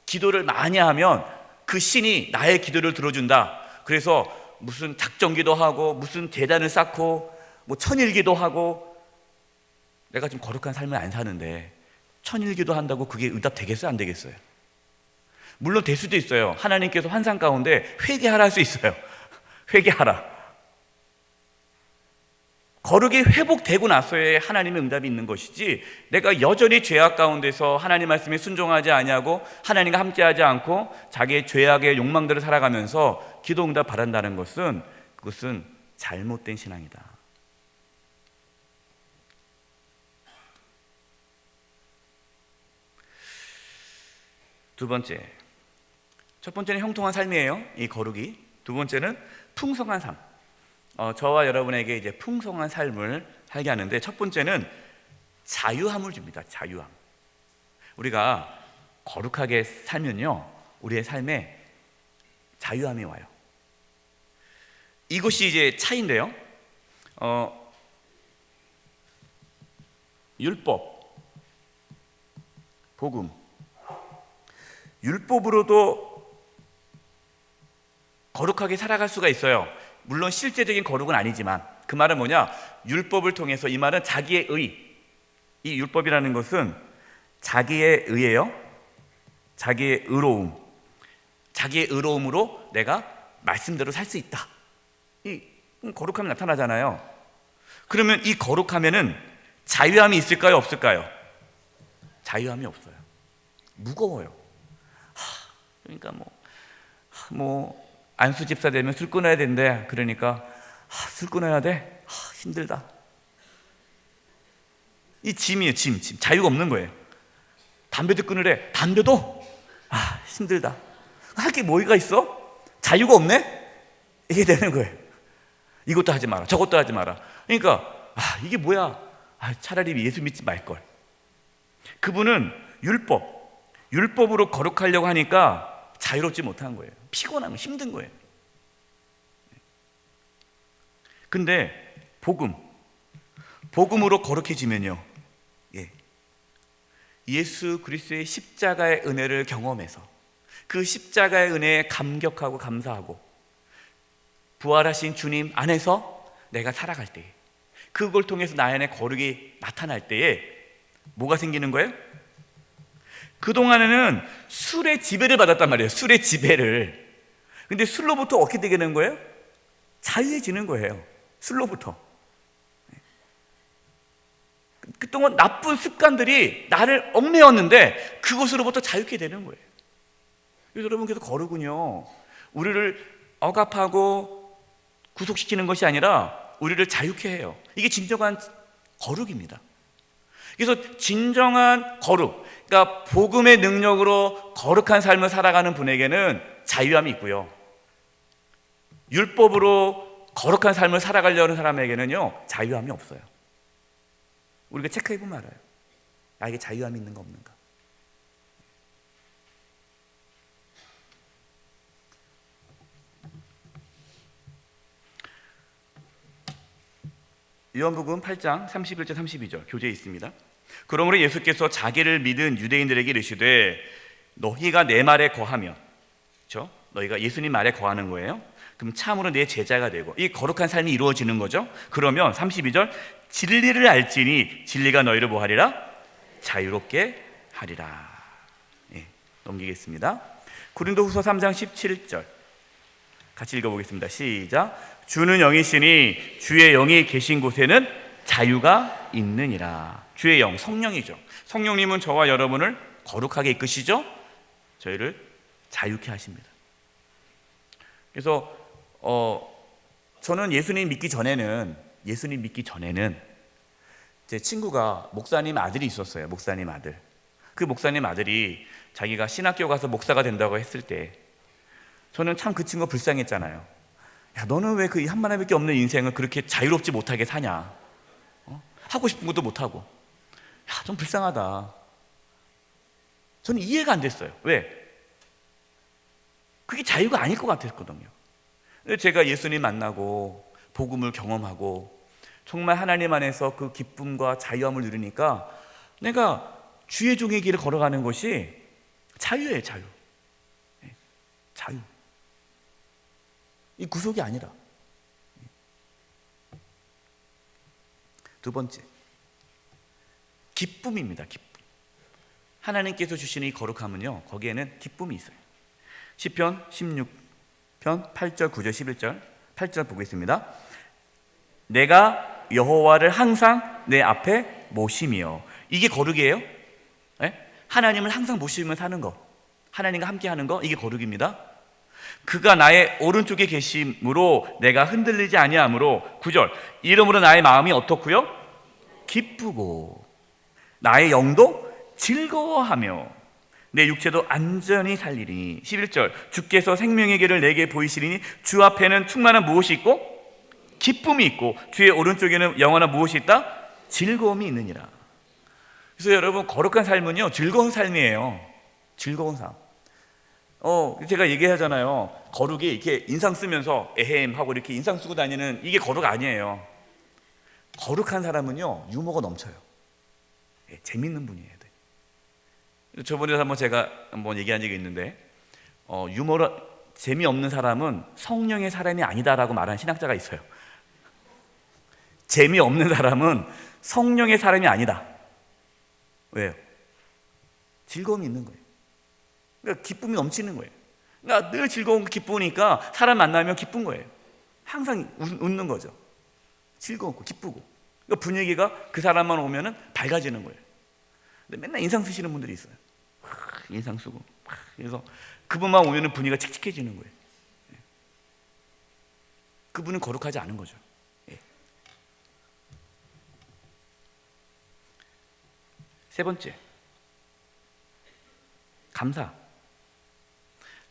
기도를 많이 하면 그 신이 나의 기도를 들어준다. 그래서 무슨 작정기도 하고 무슨 제단을 쌓고 뭐 천일기도 하고. 내가 좀 거룩한 삶을 안 사는데 천일기도 한다고 그게 응답되겠어요? 안 되겠어요? 물론 될 수도 있어요. 하나님께서 환상 가운데 회개하라 할 수 있어요. 회개하라. 거룩이 회복되고 나서야 하나님의 응답이 있는 것이지, 내가 여전히 죄악 가운데서 하나님 말씀에 순종하지 아니하고 하나님과 함께하지 않고 자기의 죄악의 욕망대로 살아가면서 기도 응답 바란다는 것은, 그것은 잘못된 신앙이다. 두 번째, 첫 번째는 형통한 삶이에요, 이 거룩이. 두 번째는 풍성한 삶. 저와 여러분에게 이제 풍성한 삶을 살게 하는데, 첫 번째는 자유함을 줍니다. 자유함. 우리가 거룩하게 살면요 우리의 삶에 자유함이 와요. 이것이 이제 차이인데요. 율법, 복음. 율법으로도 거룩하게 살아갈 수가 있어요. 물론 실제적인 거룩은 아니지만 그 말은 뭐냐? 율법을 통해서, 이 말은 자기의 의, 이 율법이라는 것은 자기의 의예요. 자기의 의로움, 자기의 의로움으로 내가 말씀대로 살 수 있다. 이 거룩함이 나타나잖아요. 그러면 이 거룩함에는 자유함이 있을까요, 없을까요? 자유함이 없어요. 무거워요. 그러니까 안수 집사 되면 술 끊어야 된대. 그러니까 술 끊어야 돼? 힘들다. 이 짐이에요, 짐. 자유가 없는 거예요. 담배도 끊으래. 담배도 힘들다. 할 게 뭐가 있어? 자유가 없네? 이게 되는 거예요. 이것도 하지 마라, 저것도 하지 마라. 그러니까 이게 뭐야? 차라리 예수 믿지 말걸. 그분은 율법으로 거룩하려고 하니까 자유롭지 못한 거예요. 피곤한 거예요. 힘든 거예요. 근데 복음으로 거룩해지면요, 예수 그리스도의 십자가의 은혜를 경험해서 그 십자가의 은혜에 감격하고 감사하고 부활하신 주님 안에서 내가 살아갈 때에, 그걸 통해서 나 안에 거룩이 나타날 때에 뭐가 생기는 거예요? 그동안에는 술의 지배를 받았단 말이에요. 술의 지배를. 근데 술로부터 어떻게 되게 되는 거예요? 자유해지는 거예요. 술로부터. 그동안 나쁜 습관들이 나를 얽매였는데 그것으로부터 자유케 되는 거예요. 그래서 여러분, 그래서 거룩은요, 우리를 억압하고 구속시키는 것이 아니라 우리를 자유케 해요. 이게 진정한 거룩입니다. 그래서 진정한 거룩, 그러니까 복음의 능력으로 거룩한 삶을 살아가는 분에게는 자유함이 있고요, 율법으로 거룩한 삶을 살아가려는 사람에게는요, 자유함이 없어요. 우리가 체크해보면 알아요. 나에게 자유함이 있는가 없는가. 요한복음 8장 31절 32절 교재에 있습니다. 그러므로 예수께서 자기를 믿은 유대인들에게 이르시되 너희가 내 말에 거하면, 그렇죠? 너희가 예수님 말에 거하는 거예요. 그럼 참으로 내 제자가 되고 이 거룩한 삶이 이루어지는 거죠. 그러면 32절 진리를 알지니 진리가 너희를 뭐하리라? 자유롭게 하리라. 넘기겠습니다. 고린도후서 3장 17절 같이 읽어보겠습니다. 시작. 주는 영이시니 주의 영이 계신 곳에는 자유가 있느니라. 주의 영, 성령이죠. 성령님은 저와 여러분을 거룩하게 이끄시죠. 저희를 자유케 하십니다. 그래서 저는 예수님 믿기 전에는 제 친구가 목사님 아들이 있었어요. 목사님 아들. 그 목사님 아들이 자기가 신학교 가서 목사가 된다고 했을 때 저는 참 그 친구가 불쌍했잖아요. 야, 너는 왜 그 한 하나밖에 없는 인생을 그렇게 자유롭지 못하게 사냐? 하고 싶은 것도 못하고. 야, 좀 불쌍하다. 저는 이해가 안 됐어요. 왜? 그게 자유가 아닐 것 같았거든요. 제가 예수님 만나고 복음을 경험하고 정말 하나님 안에서 그 기쁨과 자유함을 누리니까 내가 주의 종의 길을 걸어가는 것이 자유예요. 자유. 자유. 이 구속이 아니라. 두 번째, 기쁨입니다. 기쁨. 하나님께서 주시는 이 거룩함은요, 거기에는 기쁨이 있어요. 시편 16편 8절 9절 11절 8절 보겠습니다. 내가 여호와를 항상 내 앞에 모시며. 이게 거룩이에요. 하나님을 항상 모시며 사는 거, 하나님과 함께 하는 거, 이게 거룩입니다. 그가 나의 오른쪽에 계심으로 내가 흔들리지 아니하므로. 9절 이러므로 나의 마음이 어떻고요? 기쁘고 나의 영도 즐거워하며 내 육체도 안전히 살리리니. 11절 주께서 생명의 길을 내게 보이시리니 주 앞에는 충만한 무엇이 있고 기쁨이 있고 주의 오른쪽에는 영원한 무엇이 있다? 즐거움이 있느니라. 그래서 여러분, 거룩한 삶은요, 즐거운 삶이에요. 즐거운 삶. 제가 얘기하잖아요. 거룩이 이렇게 인상 쓰면서 에헴 하고 이렇게 인상 쓰고 다니는, 이게 거룩 아니에요. 거룩한 사람은요, 유머가 넘쳐요. 재밌는 분이에요. 저번에 제가 한번 얘기한 적이 있는데, 재미없는 사람은 성령의 사람이 아니다라고 말하는 신학자가 있어요. 재미없는 사람은 성령의 사람이 아니다. 왜요? 즐거움이 있는 거예요. 그러니까 기쁨이 넘치는 거예요. 그러니까 늘 즐거운 기쁘니까 사람 만나면 기쁜 거예요. 항상 웃는 거죠. 즐거웠고 기쁘고. 그러니까 분위기가 그 사람만 오면은 밝아지는 거예요. 근데 맨날 인상 쓰시는 분들이 있어요. 인상 쓰고. 그래서 그분만 오면은 분위기가 칙칙해지는 거예요. 그분은 거룩하지 않은 거죠. 세 번째, 감사.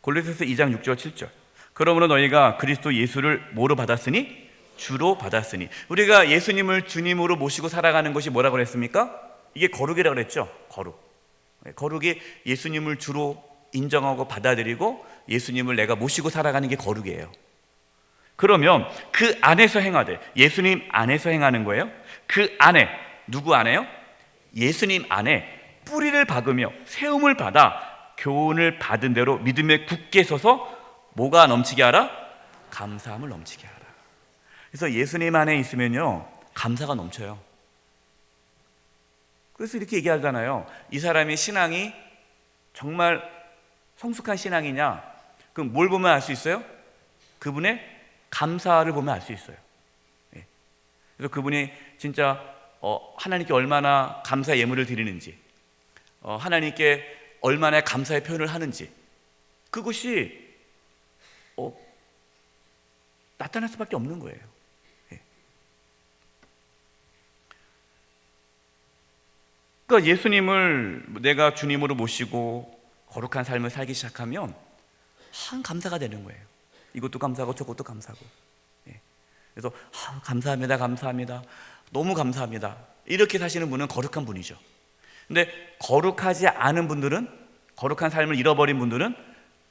골로새서 2장 6절 7절. 그러므로 너희가 그리스도 예수를 뭐로 받았으니? 주로 받았으니. 우리가 예수님을 주님으로 모시고 살아가는 것이 뭐라고 그랬습니까? 이게 거룩이라고 그랬죠. 거룩. 거룩이 예수님을 주로 인정하고 받아들이고 예수님을 내가 모시고 살아가는 게 거룩이에요. 그러면 그 안에서 행하되, 예수님 안에서 행하는 거예요. 그 안에, 누구 안에요? 예수님 안에 뿌리를 박으며 세움을 받아 교훈을 받은 대로 믿음에 굳게 서서 뭐가 넘치게 하라? 감사함을 넘치게 하라. 그래서 예수님 안에 있으면요, 감사가 넘쳐요. 그래서 이렇게 얘기하잖아요. 이 사람이 신앙이 정말 성숙한 신앙이냐? 그럼 뭘 보면 알 수 있어요? 그분의 감사를 보면 알 수 있어요. 그래서 그분이 진짜 하나님께 얼마나 감사 예물을 드리는지, 하나님께 얼마나 감사의 표현을 하는지, 그것이 나타날 수밖에 없는 거예요. 그러니까 예수님을 내가 주님으로 모시고 거룩한 삶을 살기 시작하면 한 감사가 되는 거예요. 이것도 감사하고 저것도 감사하고. 그래서 감사합니다, 감사합니다, 너무 감사합니다, 이렇게 사시는 분은 거룩한 분이죠. 근데 거룩하지 않은 분들은, 거룩한 삶을 잃어버린 분들은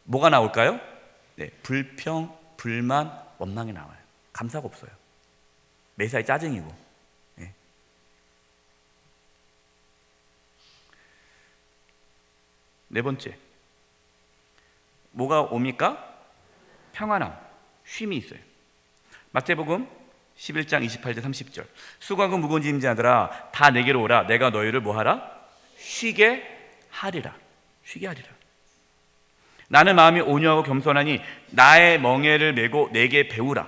뭐가 나올까요? 불평, 불만, 원망이 나와요. 감사가 없어요. 매사에 짜증이고. 네 번째, 뭐가 옵니까? 평안함, 쉼이 있어요. 마태복음 11장 28절 30절. 수고하고 무거운 짐진 자들아 다 내게로 오라. 내가 너희를 뭐하라? 쉬게 하리라. 쉬게 하리라. 나는 마음이 온유하고 겸손하니 나의 멍에를 메고 내게 배우라.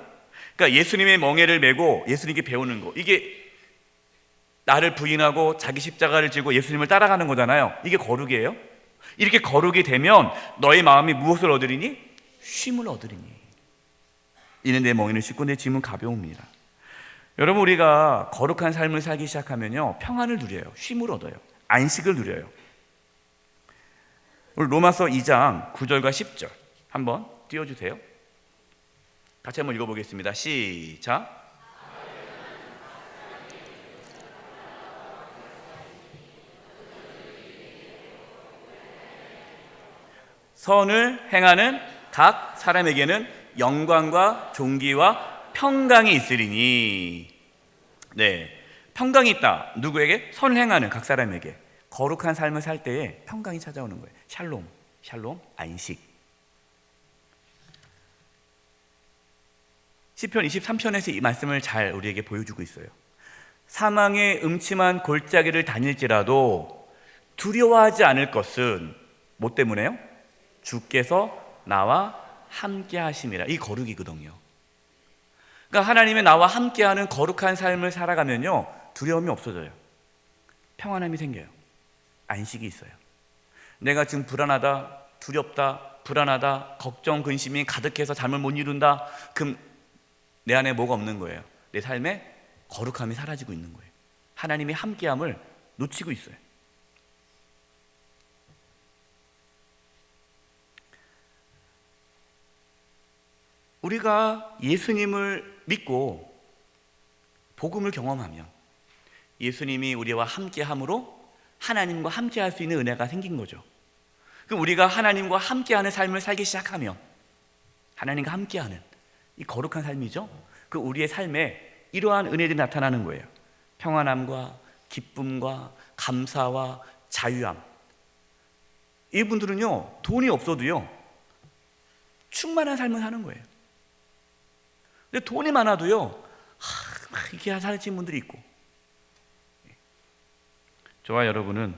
그러니까 예수님의 멍에를 메고 예수님께 배우는 거, 이게 나를 부인하고 자기 십자가를 지고 예수님을 따라가는 거잖아요. 이게 거룩이에요. 이렇게 거룩이 되면 너의 마음이 무엇을 얻으리니? 쉼을 얻으리니. 이는 내 멍에는 쉽고 내 짐은 가벼움이라. 여러분, 우리가 거룩한 삶을 살기 시작하면요, 평안을 누려요. 쉼을 얻어요. 안식을 누려요. 오늘 로마서 2장 9절과 10절 한번 띄워주세요. 같이 한번 읽어보겠습니다. 시작. 선을 행하는 각 사람에게는 영광과 존귀와 평강이 있으리니. 평강이 있다. 누구에게? 선을 행하는 각 사람에게. 거룩한 삶을 살 때에 평강이 찾아오는 거예요. 샬롬, 샬롬, 안식. 시편 23편에서 이 말씀을 잘 우리에게 보여주고 있어요. 사망의 음침한 골짜기를 다닐지라도 두려워하지 않을 것은 뭐 때문에요? 주께서 나와 함께 하심이라. 이 거룩이거든요. 그러니까 하나님의 나와 함께하는 거룩한 삶을 살아가면요, 두려움이 없어져요. 평안함이 생겨요. 안식이 있어요. 내가 지금 불안하다, 두렵다, 불안하다, 걱정, 근심이 가득해서 잠을 못 이룬다. 그럼 내 안에 뭐가 없는 거예요? 내 삶에 거룩함이 사라지고 있는 거예요. 하나님의 함께함을 놓치고 있어요. 우리가 예수님을 믿고 복음을 경험하면 예수님이 우리와 함께함으로 하나님과 함께할 수 있는 은혜가 생긴 거죠. 그럼 우리가 하나님과 함께하는 삶을 살기 시작하면, 하나님과 함께하는 이 거룩한 삶이죠. 그 우리의 삶에 이러한 은혜들이 나타나는 거예요. 평안함과 기쁨과 감사와 자유함. 이분들은요, 돈이 없어도요, 충만한 삶을 사는 거예요. 근데 돈이 많아도요, 이렇게 사는 분들이 있고. 저와 여러분은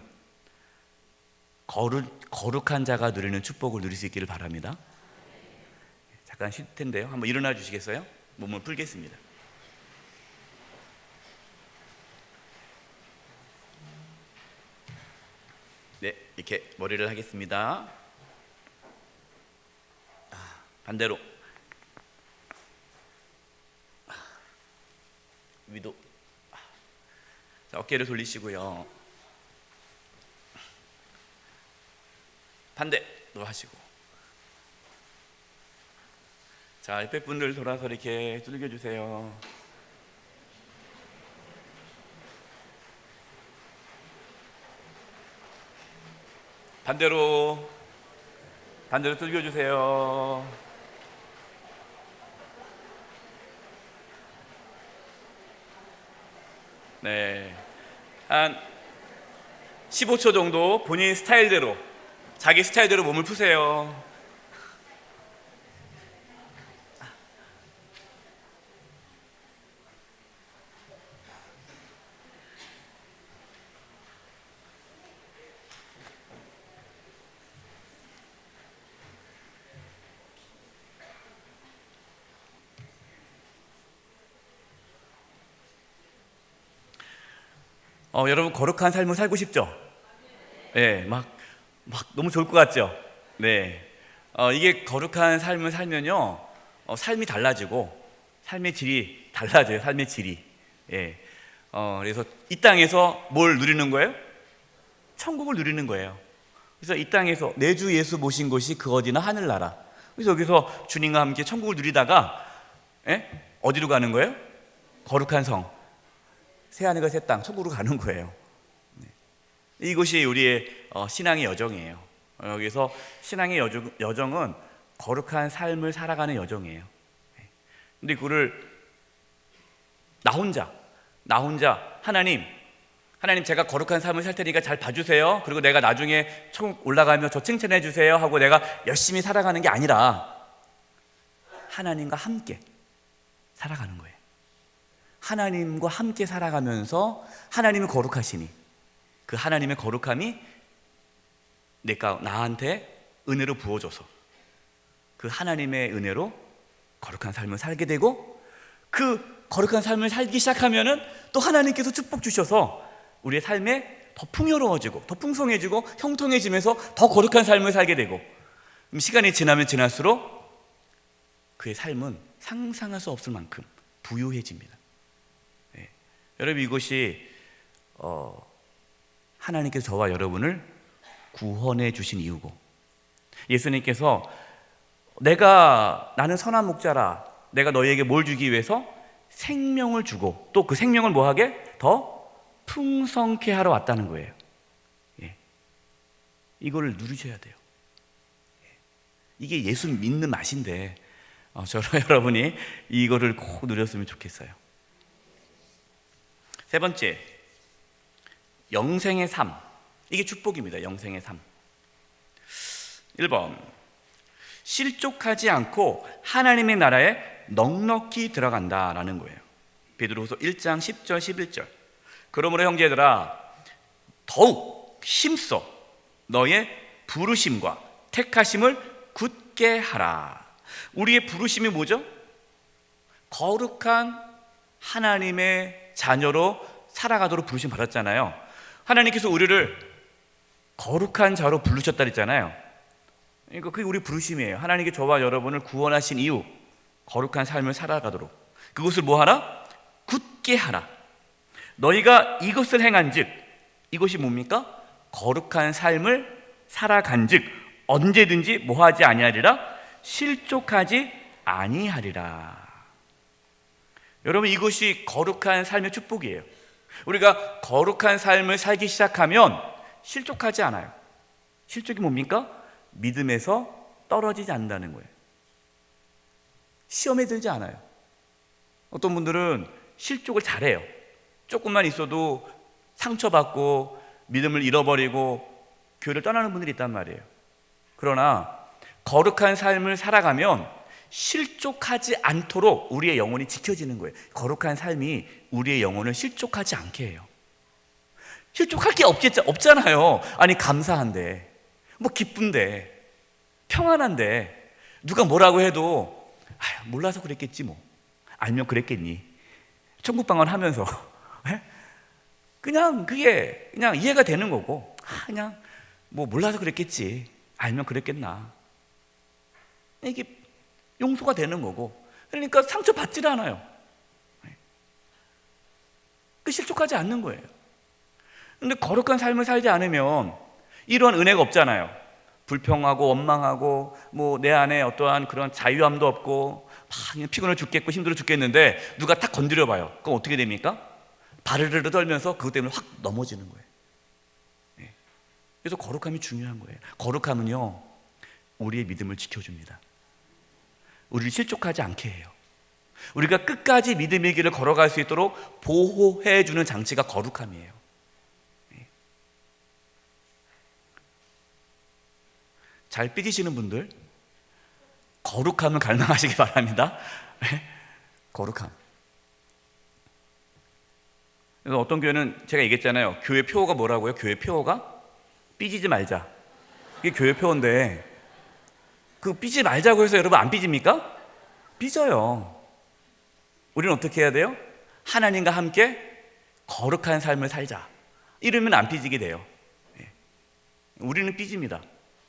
거룩한 자가 누리는 축복을 누릴 수 있기를 바랍니다. 잠깐 쉴 텐데요. 한번 일어나 주시겠어요? 몸을 풀겠습니다. 네, 이렇게 머리를 하겠습니다. 반대로 위도. 자, 어깨를 돌리시고요. 반대로 하시고. 자, 옆에 분들 돌아서 이렇게 두들겨 주세요. 반대로 두들겨 주세요. 네, 한 15초 정도 본인 스타일대로, 자기 스타일대로 몸을 푸세요. 여러분 거룩한 삶을 살고 싶죠? 네, 막 너무 좋을 것 같죠? 네, 이게 거룩한 삶을 살면요, 삶이 달라지고 삶의 질이 달라져요. 삶의 질이. 예, 그래서 이 땅에서 뭘 누리는 거예요? 천국을 누리는 거예요. 그래서 이 땅에서 내 주 예수 모신 곳이 그 어디나 하늘나라. 그래서 여기서 주님과 함께 천국을 누리다가 어디로 가는 거예요? 거룩한 성, 새하늘과 새 땅, 천국으로 가는 거예요. 이것이 우리의 신앙의 여정이에요. 여기서 신앙의 여정은 거룩한 삶을 살아가는 여정이에요. 근데 그거를 나 혼자 하나님 제가 거룩한 삶을 살 테니까 잘 봐주세요. 그리고 내가 나중에 천국 올라가면 저 칭찬해 주세요 하고 내가 열심히 살아가는 게 아니라 하나님과 함께 살아가는 거예요. 하나님과 함께 살아가면서 하나님이 거룩하시니 그 하나님의 거룩함이 나한테 은혜로 부어줘서 그 하나님의 은혜로 거룩한 삶을 살게 되고, 그 거룩한 삶을 살기 시작하면은 또 하나님께서 축복 주셔서 우리의 삶에 더 풍요로워지고 더 풍성해지고 형통해지면서 더 거룩한 삶을 살게 되고, 시간이 지나면 지날수록 그의 삶은 상상할 수 없을 만큼 부유해집니다. 여러분, 이것이 하나님께서 저와 여러분을 구원해 주신 이유고, 예수님께서 나는 선한 목자라, 내가 너희에게 뭘 주기 위해서 생명을 주고 또 그 생명을 뭐하게? 더 풍성케 하러 왔다는 거예요. 이거를 누리셔야 돼요. 이게 예수 믿는 맛인데 저와 여러분이 이거를 꼭 누렸으면 좋겠어요. 세 번째, 영생의 삶. 이게 축복입니다. 영생의 삶. 1번, 실족하지 않고 하나님의 나라에 넉넉히 들어간다라는 거예요. 베드로후서 1장 10절 11절. 그러므로 형제들아, 더욱 힘써 너의 부르심과 택하심을 굳게 하라. 우리의 부르심이 뭐죠? 거룩한 하나님의 자녀로 살아가도록 부르심 받았잖아요. 하나님께서 우리를 거룩한 자로 부르셨다 그랬잖아요. 그러니까 그게 우리 부르심이에요. 하나님께 저와 여러분을 구원하신 이유, 거룩한 삶을 살아가도록. 그것을 뭐 하라? 굳게 하라. 너희가 이것을 행한즉, 이것이 뭡니까? 거룩한 삶을 살아간즉 언제든지 뭐하지 아니하리라? 실족하지 아니하리라. 여러분, 이것이 거룩한 삶의 축복이에요. 우리가 거룩한 삶을 살기 시작하면 실족하지 않아요. 실족이 뭡니까? 믿음에서 떨어지지 않는다는 거예요. 시험에 들지 않아요. 어떤 분들은 실족을 잘해요. 조금만 있어도 상처받고 믿음을 잃어버리고 교회를 떠나는 분들이 있단 말이에요. 그러나 거룩한 삶을 살아가면 실족하지 않도록 우리의 영혼이 지켜지는 거예요. 거룩한 삶이 우리의 영혼을 실족하지 않게 해요. 실족할 게 없잖아요. 아니, 감사한데, 뭐 기쁜데, 평안한데, 누가 뭐라고 해도 몰라서 그랬겠지, 뭐 알면 그랬겠니, 천국방언 하면서 그냥 그게 그냥 이해가 되는 거고, 그냥 뭐 몰라서 그랬겠지, 알면 그랬겠나, 이게 용서가 되는 거고, 그러니까 상처받지 않아요. 그 실족하지 않는 거예요. 근데 거룩한 삶을 살지 않으면 이런 은혜가 없잖아요. 불평하고 원망하고 뭐 내 안에 어떠한 그런 자유함도 없고 막 피곤해 죽겠고 힘들어 죽겠는데 누가 딱 건드려 봐요. 그럼 어떻게 됩니까? 바르르르 떨면서 그것 때문에 확 넘어지는 거예요. 그래서 거룩함이 중요한 거예요. 거룩함은요, 우리의 믿음을 지켜줍니다. 우리를 실족하지 않게 해요. 우리가 끝까지 믿음의 길을 걸어갈 수 있도록 보호해주는 장치가 거룩함이에요. 잘 삐지시는 분들, 거룩함을 갈망하시기 바랍니다. 거룩함. 그래서 어떤 교회는, 제가 얘기했잖아요, 교회 표어가 뭐라고요? 교회 표어가 삐지지 말자. 이게 교회 표어인데, 그 삐지지 말자고 해서 여러분 안 삐집니까? 삐져요. 우리는 어떻게 해야 돼요? 하나님과 함께 거룩한 삶을 살자. 이러면 안 삐지게 돼요. 우리는 삐집니다.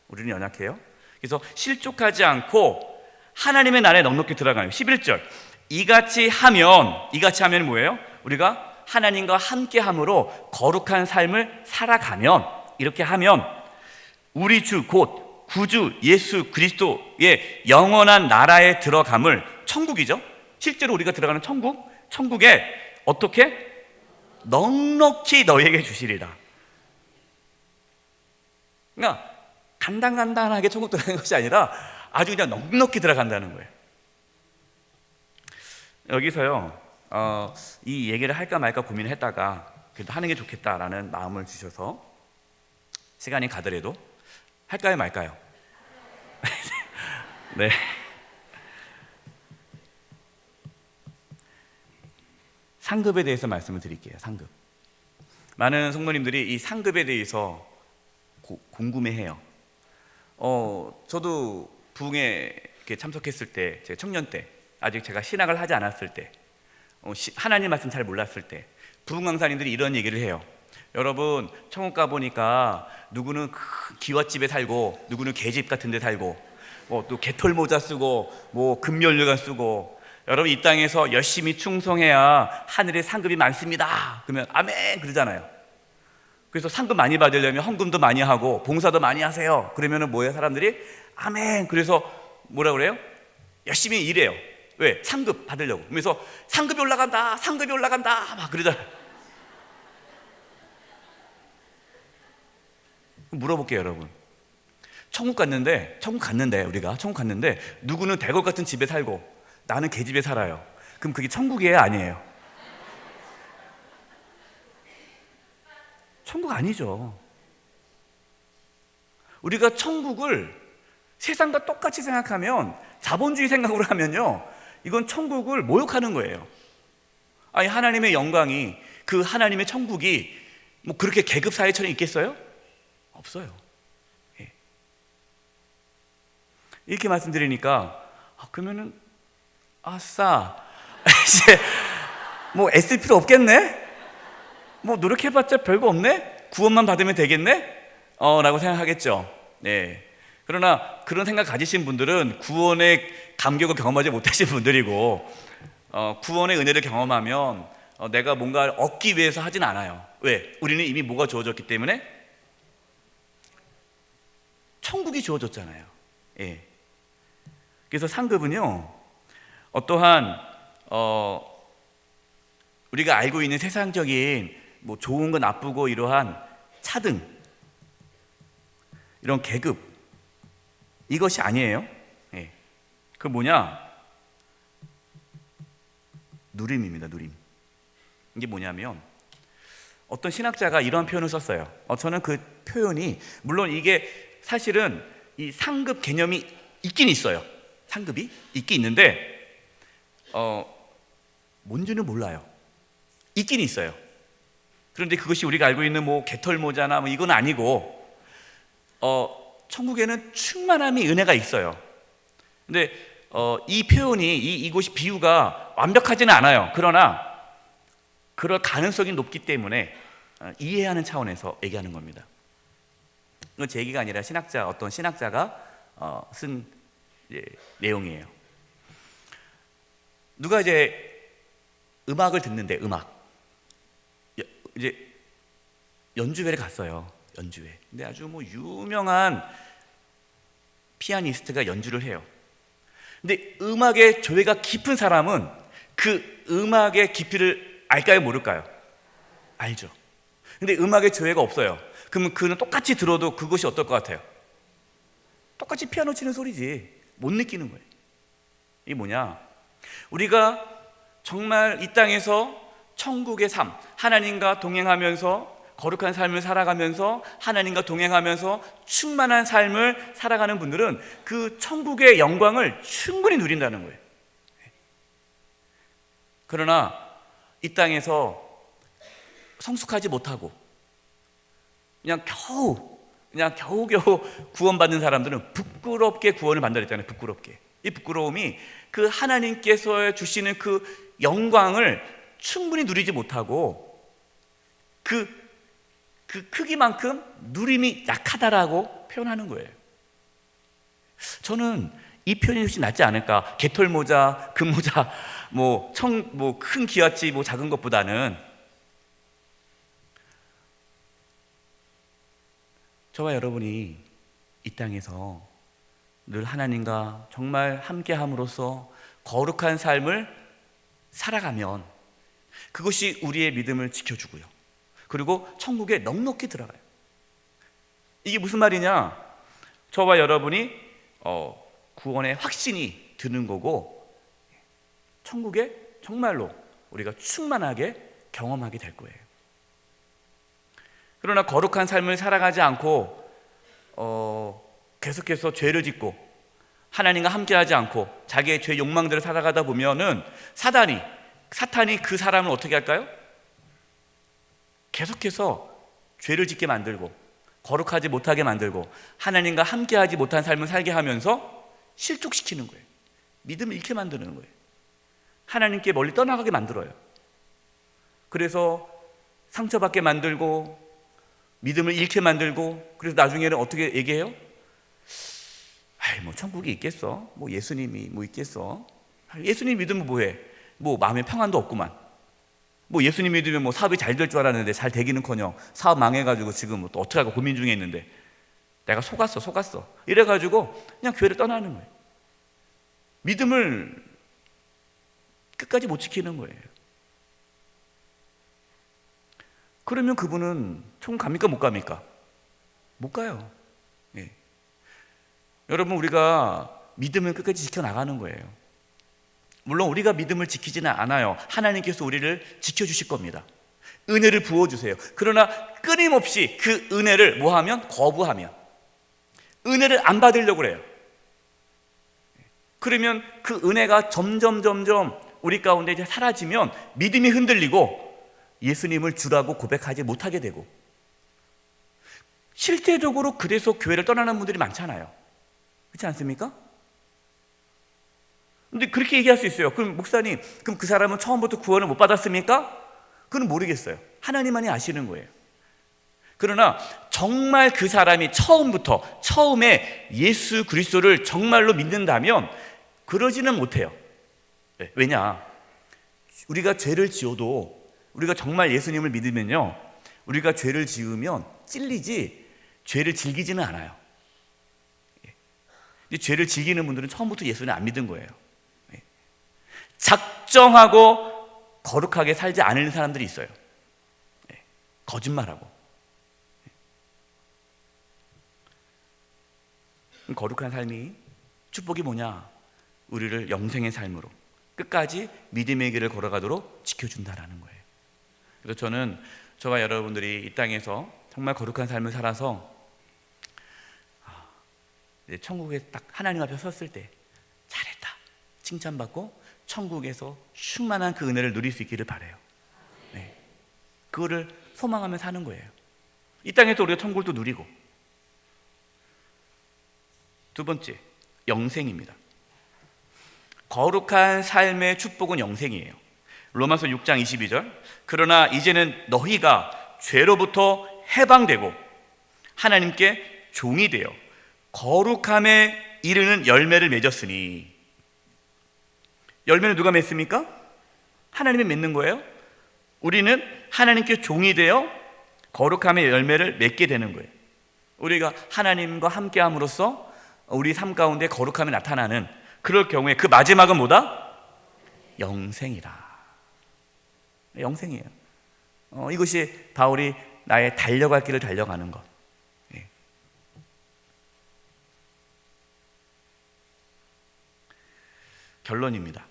우리는 연약해요. 그래서 실족하지 않고 하나님의 나라에 넉넉히 들어가요. 11절, 이같이 하면 뭐예요? 우리가 하나님과 함께함으로 거룩한 삶을 살아가면, 이렇게 하면 우리 주 곧 구주 예수 그리스도의 영원한 나라에 들어감을, 천국이죠, 실제로 우리가 들어가는 천국에 어떻게? 넉넉히 너희에게 주시리라. 그러니까 간단하게 천국 들어가는 것이 아니라 아주 그냥 넉넉히 들어간다는 거예요. 여기서요, 이 얘기를 할까 말까 고민을 했다가 그래도 하는 게 좋겠다라는 마음을 주셔서 시간이 가더라도 할까요 말까요? 네. 상급에 대해서 말씀을 드릴게요. 상급. 많은 성도님들이 이 상급에 대해서 궁금해해요. 저도 부흥에 참석했을 때, 제 청년 때, 아직 제가 신학을 하지 않았을 때, 하나님 말씀 잘 몰랐을 때, 부흥 강사님들이 이런 얘기를 해요. 여러분, 천국 가보니까 누구는 기와집에 살고, 누구는 개집 같은 데 살고, 또 개털모자 쓰고, 뭐 금연료관 쓰고, 여러분 이 땅에서 열심히 충성해야 하늘에 상급이 많습니다. 그러면 아멘 그러잖아요. 그래서 상급 많이 받으려면 헌금도 많이 하고 봉사도 많이 하세요. 그러면은 뭐예요? 사람들이 아멘. 그래서 뭐라 그래요? 열심히 일해요. 왜? 상급 받으려고. 그래서 상급이 올라간다, 상급이 올라간다 막 그러잖아요. 물어볼게요, 여러분. 천국 갔는데 우리가 천국 갔는데 누구는 대궐 같은 집에 살고 나는 개집에 살아요. 그럼 그게 천국이에요, 아니에요? 천국 아니죠. 우리가 천국을 세상과 똑같이 생각하면, 자본주의 생각으로 하면요, 이건 천국을 모욕하는 거예요. 아니, 하나님의 영광이, 그 하나님의 천국이 뭐 그렇게 계급 사회처럼 있겠어요? 없어요. 예. 이렇게 말씀드리니까 그러면은 아싸 이제 뭐 애쓸 필요 없겠네? 뭐 노력해봤자 별거 없네? 구원만 받으면 되겠네? 라고 생각하겠죠. 네. 그러나 그런 생각 가지신 분들은 구원의 감격을 경험하지 못하신 분들이고, 구원의 은혜를 경험하면 내가 뭔가를 얻기 위해서 하진 않아요. 왜? 우리는 이미 뭐가 주어졌기 때문에? 천국이 주어졌잖아요. 예. 그래서 상급은요, 어떠한 우리가 알고 있는 세상적인 뭐 좋은 거 나쁘고 이러한 차등, 이런 계급, 이것이 아니에요. 예. 그 뭐냐? 누림입니다. 누림. 이게 뭐냐면, 어떤 신학자가 이런 표현을 썼어요. 저는 그 표현이, 물론 이게 사실은 이 상급 개념이 있긴 있어요. 상급이 있긴 있는데 뭔지는 몰라요. 있긴 있어요. 그런데 그것이 우리가 알고 있는 뭐 개털 모자나 뭐 이건 아니고 천국에는 충만함이 은혜가 있어요. 근데 이 표현이 이곳이 비유가 완벽하지는 않아요. 그러나 그럴 가능성이 높기 때문에 이해하는 차원에서 얘기하는 겁니다. 이건 제 얘기가 아니라 어떤 신학자가 쓴 내용이에요. 누가 이제 음악을 듣는데 이제 연주회를 갔어요. 연주회. 근데 아주 뭐 유명한 피아니스트가 연주를 해요. 근데 음악의 조예가 깊은 사람은 그 음악의 깊이를 알까요, 모를까요? 알죠. 근데 음악의 조예가 없어요. 그러면 그는 똑같이 들어도 그것이 어떨 것 같아요? 똑같이 피아노 치는 소리지. 못 느끼는 거예요. 이게 뭐냐? 우리가 정말 이 땅에서 천국의 삶, 하나님과 동행하면서 거룩한 삶을 살아가면서 하나님과 동행하면서 충만한 삶을 살아가는 분들은 그 천국의 영광을 충분히 누린다는 거예요. 그러나 이 땅에서 성숙하지 못하고 그냥 겨우겨우 구원받는 사람들은 부끄럽게 구원을 받는다잖아요. 부끄럽게. 이 부끄러움이 그 하나님께서 주시는 그 영광을 충분히 누리지 못하고 그 크기만큼 누림이 약하다라고 표현하는 거예요. 저는 이 표현이 훨씬 낫지 않을까. 개털 모자, 금모자, 큰 기와치 작은 것보다는 저와 여러분이 이 땅에서 늘 하나님과 정말 함께함으로써 거룩한 삶을 살아가면 그것이 우리의 믿음을 지켜주고요. 그리고 천국에 넉넉히 들어가요. 이게 무슨 말이냐? 저와 여러분이 구원의 확신이 드는 거고 천국에 정말로 우리가 충만하게 경험하게 될 거예요. 그러나 거룩한 삶을 살아가지 않고 계속해서 죄를 짓고 하나님과 함께하지 않고 자기의 죄 욕망대로 살아가다 보면은 사탄이 그 사람을 어떻게 할까요? 계속해서 죄를 짓게 만들고 거룩하지 못하게 만들고 하나님과 함께하지 못한 삶을 살게 하면서 실족시키는 거예요. 믿음을 잃게 만드는 거예요. 하나님께 멀리 떠나가게 만들어요. 그래서 상처받게 만들고 믿음을 잃게 만들고 그래서 나중에는 어떻게 얘기해요? 천국이 있겠어? 예수님이 있겠어? 예수님 믿으면 뭐해? 마음에 평안도 없구만. 예수님 믿으면 사업이 잘 될 줄 알았는데 잘 되기는커녕 사업 망해가지고 지금 또 어떻게 할까 고민 중에 있는데 내가 속았어 이래가지고 그냥 교회를 떠나는 거예요. 믿음을 끝까지 못 지키는 거예요. 그러면 그분은 천국 갑니까 못 갑니까? 못 가요. 예. 여러분, 우리가 믿음을 끝까지 지켜나가는 거예요. 물론 우리가 믿음을 지키지는 않아요. 하나님께서 우리를 지켜주실 겁니다. 은혜를 부어주세요. 그러나 끊임없이 그 은혜를 거부하면 은혜를 안 받으려고 그래요. 그러면 그 은혜가 점점 우리 가운데 이제 사라지면 믿음이 흔들리고 예수님을 주라고 고백하지 못하게 되고 실제적으로 그래서 교회를 떠나는 분들이 많잖아요. 그렇지 않습니까? 근데 그렇게 얘기할 수 있어요. 그럼 목사님, 그럼 그 사람은 처음부터 구원을 못 받았습니까? 그건 모르겠어요. 하나님만이 아시는 거예요. 그러나 정말 그 사람이 처음에 예수 그리스도를 정말로 믿는다면 그러지는 못해요. 왜냐? 우리가 죄를 지어도 우리가 정말 예수님을 믿으면요, 우리가 죄를 지으면 찔리지 죄를 즐기지는 않아요. 근데 죄를 즐기는 분들은 처음부터 예수를 안 믿은 거예요. 작정하고 거룩하게 살지 않는 사람들이 있어요. 거짓말하고. 거룩한 삶이 축복이 뭐냐? 우리를 영생의 삶으로 끝까지 믿음의 길을 걸어가도록 지켜준다라는 거예요. 그래서 저는 저와 여러분들이 이 땅에서 정말 거룩한 삶을 살아서 천국에 딱 하나님 앞에 섰을 때 칭찬받고 천국에서 충만한 그 은혜를 누릴 수 있기를 바라요. 네. 그거를 소망하며 사는 거예요. 이 땅에서 우리가 천국을 또 누리고. 두 번째, 영생입니다. 거룩한 삶의 축복은 영생이에요. 로마서 6장 22절, 그러나 이제는 너희가 죄로부터 해방되고 하나님께 종이 되어 거룩함에 이르는 열매를 맺었으니. 열매는 누가 맺습니까? 하나님이 맺는 거예요. 우리는 하나님께 종이 되어 거룩함의 열매를 맺게 되는 거예요. 우리가 하나님과 함께함으로써 우리 삶 가운데 거룩함이 나타나는, 그럴 경우에 그 마지막은 뭐다? 영생이라. 영생이에요. 이것이 바울이 나의 달려갈 길을 달려가는 것. 예. 결론입니다.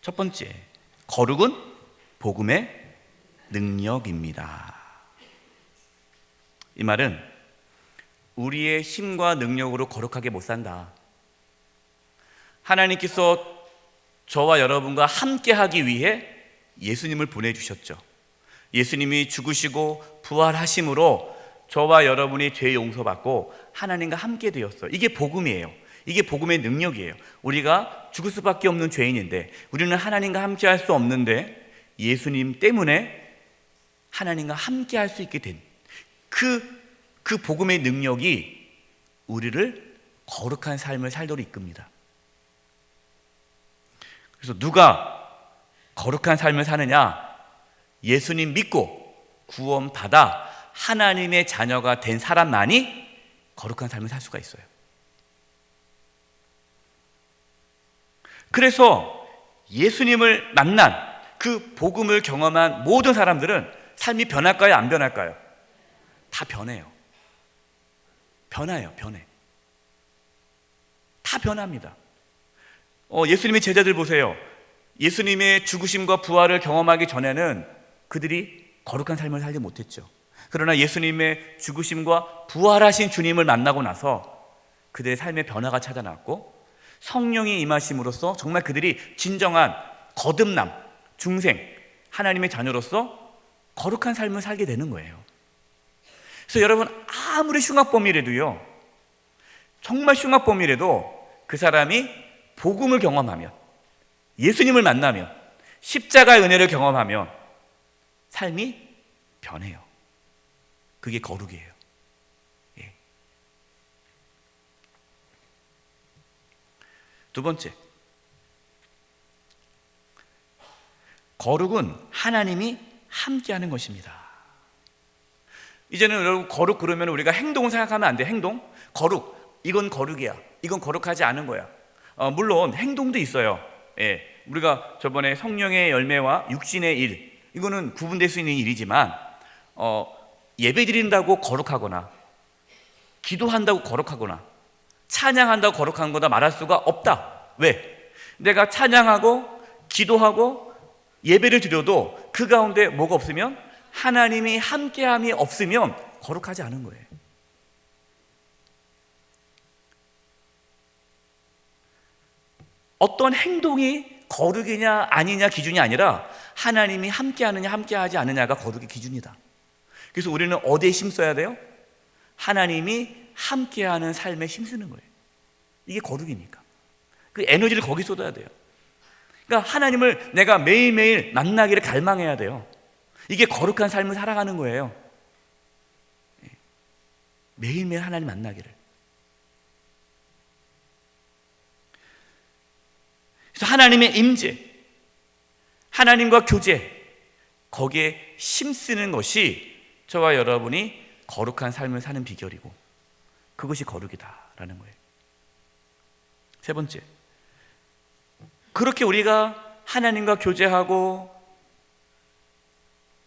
첫 번째, 거룩은 복음의 능력입니다. 이 말은 우리의 힘과 능력으로 거룩하게 못 산다. 하나님께서 저와 여러분과 함께하기 위해 예수님을 보내주셨죠. 예수님이 죽으시고 부활하심으로 저와 여러분이 죄 용서받고 하나님과 함께 되었어요. 이게 복음이에요. 이게 복음의 능력이에요. 우리가 죽을 수밖에 없는 죄인인데, 우리는 하나님과 함께 할 수 없는데 예수님 때문에 하나님과 함께 할 수 있게 된 그 복음의 능력이 우리를 거룩한 삶을 살도록 이끕니다. 그래서 누가 거룩한 삶을 사느냐? 예수님 믿고 구원받아 하나님의 자녀가 된 사람만이 거룩한 삶을 살 수가 있어요. 그래서 예수님을 만난 그 복음을 경험한 모든 사람들은 삶이 변할까요? 안 변할까요? 다 변해요. 변해요. 다 변합니다. 예수님의 제자들 보세요. 예수님의 죽으심과 부활을 경험하기 전에는 그들이 거룩한 삶을 살지 못했죠. 그러나 예수님의 죽으심과 부활하신 주님을 만나고 나서 그들의 삶의 변화가 찾아났고, 성령이 임하심으로써 정말 그들이 진정한 거듭남, 중생, 하나님의 자녀로서 거룩한 삶을 살게 되는 거예요. 그래서 여러분, 아무리 흉악범이라도요, 정말 흉악범이라도 그 사람이 복음을 경험하면, 예수님을 만나면, 십자가의 은혜를 경험하면 삶이 변해요. 그게 거룩이에요. 예. 두 번째, 거룩은 하나님이 함께하는 것입니다. 이제는 여러분, 거룩 그러면 우리가 행동을 생각하면 안 돼. 행동, 거룩, 이건 거룩이야, 이건 거룩하지 않은 거야. 물론 행동도 있어요. 예, 우리가 저번에 성령의 열매와 육신의 일, 이거는 구분될 수 있는 일이지만, 예배 드린다고 거룩하거나 기도한다고 거룩하거나 찬양한다고 거룩한 거다 말할 수가 없다. 왜? 내가 찬양하고 기도하고 예배를 드려도 그 가운데 뭐가 없으면, 하나님이 함께함이 없으면 거룩하지 않은 거예요. 어떤 행동이 거룩이냐 아니냐 기준이 아니라 하나님이 함께하느냐 함께하지 않느냐가 거룩의 기준이다. 그래서 우리는 어디에 힘써야 돼요? 하나님이 함께하는 삶에 힘쓰는 거예요. 이게 거룩이니까. 그 에너지를 거기 쏟아야 돼요. 그러니까 하나님을 내가 매일매일 만나기를 갈망해야 돼요. 이게 거룩한 삶을 살아가는 거예요. 매일매일 하나님 만나기를. 그래서 하나님의 임재, 하나님과 교제, 거기에 힘쓰는 것이 저와 여러분이 거룩한 삶을 사는 비결이고, 그것이 거룩이다라는 거예요. 세 번째, 그렇게 우리가 하나님과 교제하고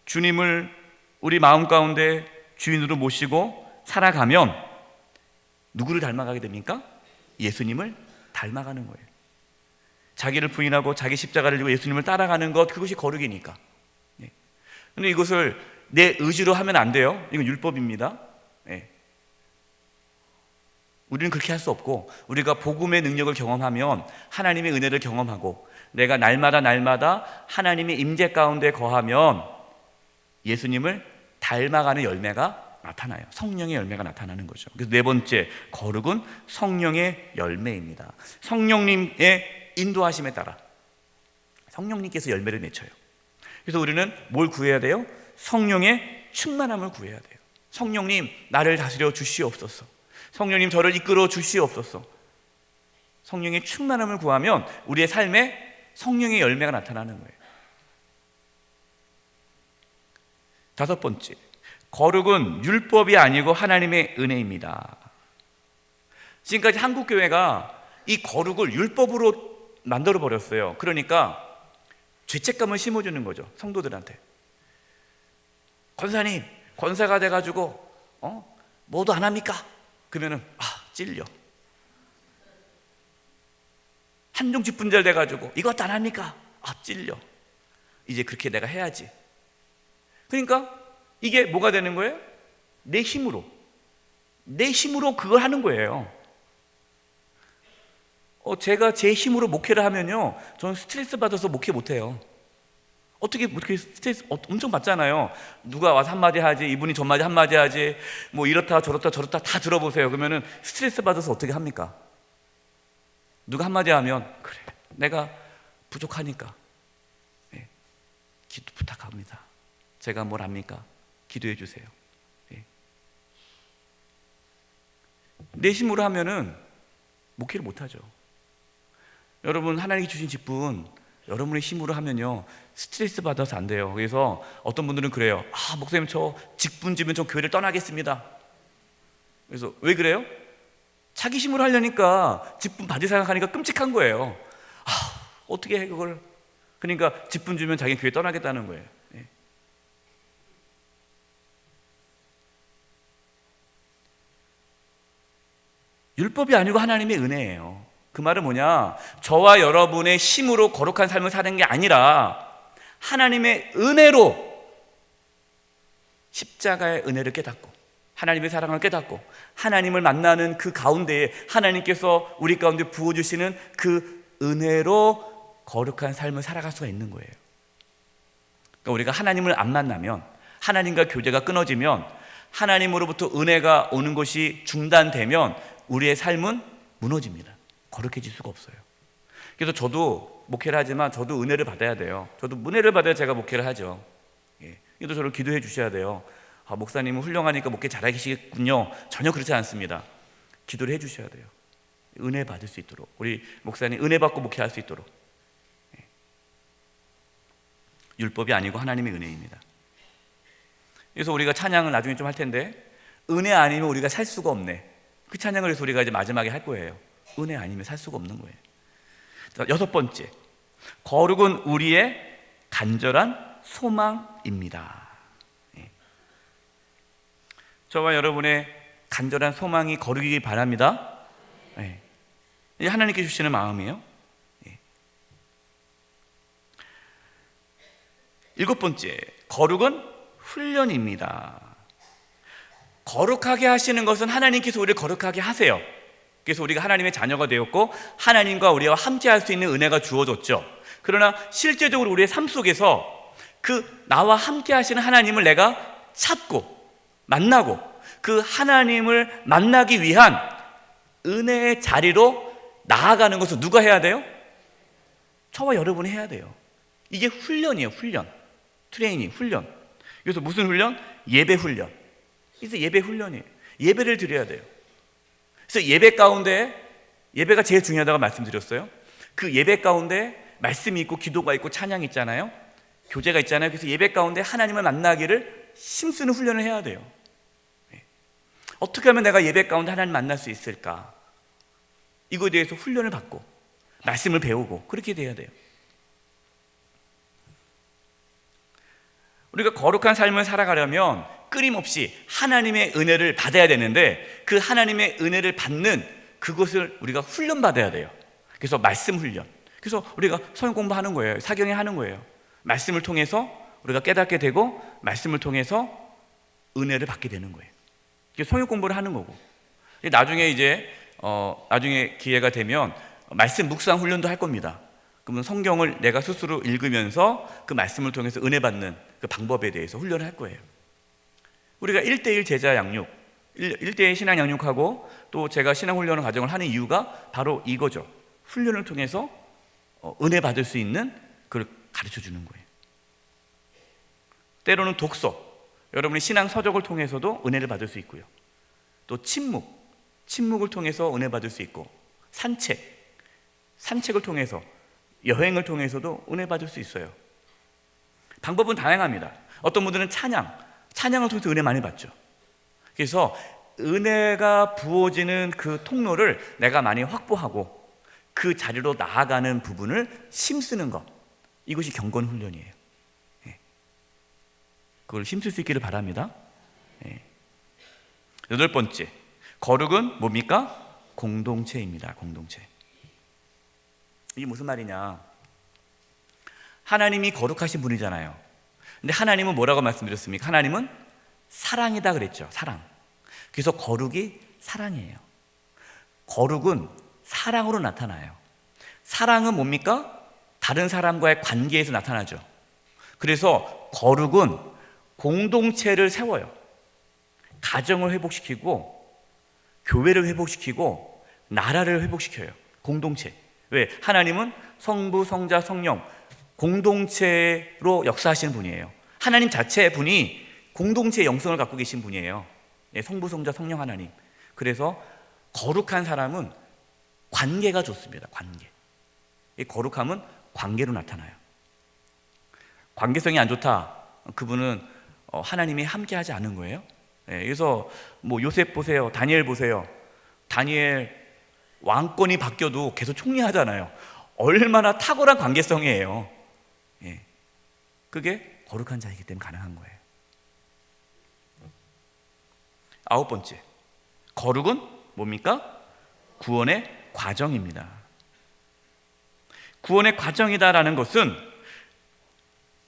주님을 우리 마음 가운데 주인으로 모시고 살아가면 누구를 닮아가게 됩니까? 예수님을 닮아가는 거예요. 자기를 부인하고 자기 십자가를 지고 예수님을 따라가는 것, 그것이 거룩이니까. 그런데 이것을 내 의지로 하면 안 돼요. 이건 율법입니다. 우리는 그렇게 할 수 없고, 우리가 복음의 능력을 경험하면 하나님의 은혜를 경험하고, 내가 날마다 하나님의 임재 가운데 거하면 예수님을 닮아가는 열매가 나타나요. 성령의 열매가 나타나는 거죠. 그래서 네 번째, 거룩은 성령의 열매입니다. 성령님의 인도하심에 따라 성령님께서 열매를 맺혀요. 그래서 우리는 뭘 구해야 돼요? 성령의 충만함을 구해야 돼요. 성령님, 나를 다스려 주시옵소서. 성령님, 저를 이끌어 주시옵소서. 성령의 충만함을 구하면 우리의 삶에 성령의 열매가 나타나는 거예요. 다섯 번째, 거룩은 율법이 아니고 하나님의 은혜입니다. 지금까지 한국교회가 이 거룩을 율법으로 만들어 버렸어요. 그러니까 죄책감을 심어주는 거죠, 성도들한테. 권사님, 권사가 돼가지고 뭐도 안 합니까? 그러면은 찔려. 한종직 분절 돼가지고 이것도 안 합니까? 찔려. 이제 그렇게 내가 해야지. 그러니까 이게 뭐가 되는 거예요? 내 힘으로 그걸 하는 거예요. 제가 제 힘으로 목회를 하면요, 저는 스트레스 받아서 목회 못해요. 어떻게 스트레스 엄청 받잖아요. 누가 와서 한마디 하지, 이분이 전마디 한마디 하지, 뭐 이렇다 저렇다 다 들어보세요. 그러면은 스트레스 받아서 어떻게 합니까? 누가 한마디 하면, 그래, 내가 부족하니까 기도 부탁합니다. 제가 뭘 합니까? 기도해 주세요. 내 힘으로 하면은 목회를 못하죠. 여러분, 하나님이 주신 직분 여러분의 힘으로 하면요, 스트레스 받아서 안 돼요. 그래서 어떤 분들은 그래요. 목사님, 저 직분 주면 저 교회를 떠나겠습니다. 그래서 왜 그래요? 자기 힘으로 하려니까 직분 받을 생각하니까 끔찍한 거예요. 어떻게 해 그걸? 그러니까 직분 주면 자기 교회 떠나겠다는 거예요. 율법이 아니고 하나님의 은혜예요. 그 말은 뭐냐? 저와 여러분의 힘으로 거룩한 삶을 사는 게 아니라 하나님의 은혜로, 십자가의 은혜를 깨닫고 하나님의 사랑을 깨닫고 하나님을 만나는 그 가운데에 하나님께서 우리 가운데 부어주시는 그 은혜로 거룩한 삶을 살아갈 수가 있는 거예요. 그러니까 우리가 하나님을 안 만나면, 하나님과 교제가 끊어지면, 하나님으로부터 은혜가 오는 것이 중단되면 우리의 삶은 무너집니다. 거룩해질 수가 없어요. 그래서 저도 목회를 하지만 저도 은혜를 받아야 돼요. 저도 은혜를 받아야 제가 목회를 하죠. 그래도 저를 기도해 주셔야 돼요. 목사님은 훌륭하니까 목회 잘하시겠군요. 전혀 그렇지 않습니다. 기도를 해 주셔야 돼요. 은혜 받을 수 있도록, 우리 목사님 은혜 받고 목회할 수 있도록. 율법이 아니고 하나님의 은혜입니다. 그래서 우리가 찬양을 나중에 좀 할 텐데, 은혜 아니면 우리가 살 수가 없네, 그 찬양을 해서 우리가 이제 마지막에 할 거예요. 은혜 아니면 살 수가 없는 거예요. 여섯 번째, 거룩은 우리의 간절한 소망입니다. 저와 여러분의 간절한 소망이 거룩이길 바랍니다. 이게 하나님께 주시는 마음이에요. 일곱 번째, 거룩은 훈련입니다. 거룩하게 하시는 것은 하나님께서 우리를 거룩하게 하세요. 그래서 우리가 하나님의 자녀가 되었고 하나님과 우리와 함께 할 수 있는 은혜가 주어졌죠. 그러나 실제적으로 우리의 삶 속에서 그 나와 함께 하시는 하나님을 내가 찾고 만나고 그 하나님을 만나기 위한 은혜의 자리로 나아가는 것을 누가 해야 돼요? 저와 여러분이 해야 돼요. 이게 훈련이에요. 훈련, 트레이닝, 훈련. 그래서 무슨 훈련? 예배 훈련. 그래서 예배 훈련이에요. 예배를 드려야 돼요. 그래서 예배 가운데, 예배가 제일 중요하다고 말씀드렸어요. 그 예배 가운데 말씀이 있고 기도가 있고 찬양이 있잖아요. 교제가 있잖아요. 그래서 예배 가운데 하나님을 만나기를 힘쓰는 훈련을 해야 돼요. 어떻게 하면 내가 예배 가운데 하나님 만날 수 있을까? 이거에 대해서 훈련을 받고 말씀을 배우고 그렇게 돼야 돼요. 우리가 거룩한 삶을 살아가려면 끊임없이 하나님의 은혜를 받아야 되는데, 그 하나님의 은혜를 받는 그것을 우리가 훈련받아야 돼요. 그래서 말씀 훈련. 그래서 우리가 성경 공부하는 거예요. 사경에 하는 거예요. 말씀을 통해서 우리가 깨닫게 되고 말씀을 통해서 은혜를 받게 되는 거예요. 성경 공부를 하는 거고, 나중에 이제 나중에 기회가 되면 말씀 묵상 훈련도 할 겁니다. 그러면 성경을 내가 스스로 읽으면서 그 말씀을 통해서 은혜 받는 그 방법에 대해서 훈련을 할 거예요. 우리가 1대1 제자 양육, 1대1 신앙 양육하고 또 제가 신앙 훈련 과정을 하는 이유가 바로 이거죠. 훈련을 통해서 은혜 받을 수 있는 그걸 가르쳐 주는 거예요. 때로는 독서, 여러분이 신앙 서적을 통해서도 은혜를 받을 수 있고요. 또 침묵을 통해서 은혜 받을 수 있고, 산책을 통해서, 여행을 통해서도 은혜 받을 수 있어요. 방법은 다양합니다. 어떤 분들은 찬양을 통해서 은혜 많이 받죠. 그래서 은혜가 부어지는 그 통로를 내가 많이 확보하고 그 자리로 나아가는 부분을 힘쓰는 것, 이것이 경건 훈련이에요. 그걸 힘쓸 수 있기를 바랍니다. 8번째, 거룩은 뭡니까? 공동체입니다. 공동체. 이게 무슨 말이냐? 하나님이 거룩하신 분이잖아요. 근데 하나님은 뭐라고 말씀드렸습니까? 하나님은 사랑이다 그랬죠. 사랑. 그래서 거룩이 사랑이에요. 거룩은 사랑으로 나타나요. 사랑은 뭡니까? 다른 사람과의 관계에서 나타나죠. 그래서 거룩은 공동체를 세워요. 가정을 회복시키고, 교회를 회복시키고, 나라를 회복시켜요. 공동체. 왜? 하나님은 성부, 성자, 성령 공동체로 역사하시는 분이에요. 하나님 자체의 분이 공동체의 영성을 갖고 계신 분이에요. 성부, 성자, 성령 하나님. 그래서 거룩한 사람은 관계가 좋습니다. 관계. 이 거룩함은 관계로 나타나요. 관계성이 안 좋다, 그분은 하나님이 함께하지 않은 거예요. 그래서 뭐 요셉 보세요, 다니엘 보세요. 다니엘 왕권이 바뀌어도 계속 총리하잖아요. 얼마나 탁월한 관계성이에요. 그게 거룩한 자이기 때문에 가능한 거예요. 9번째, 거룩은 뭡니까? 구원의 과정입니다. 구원의 과정이다라는 것은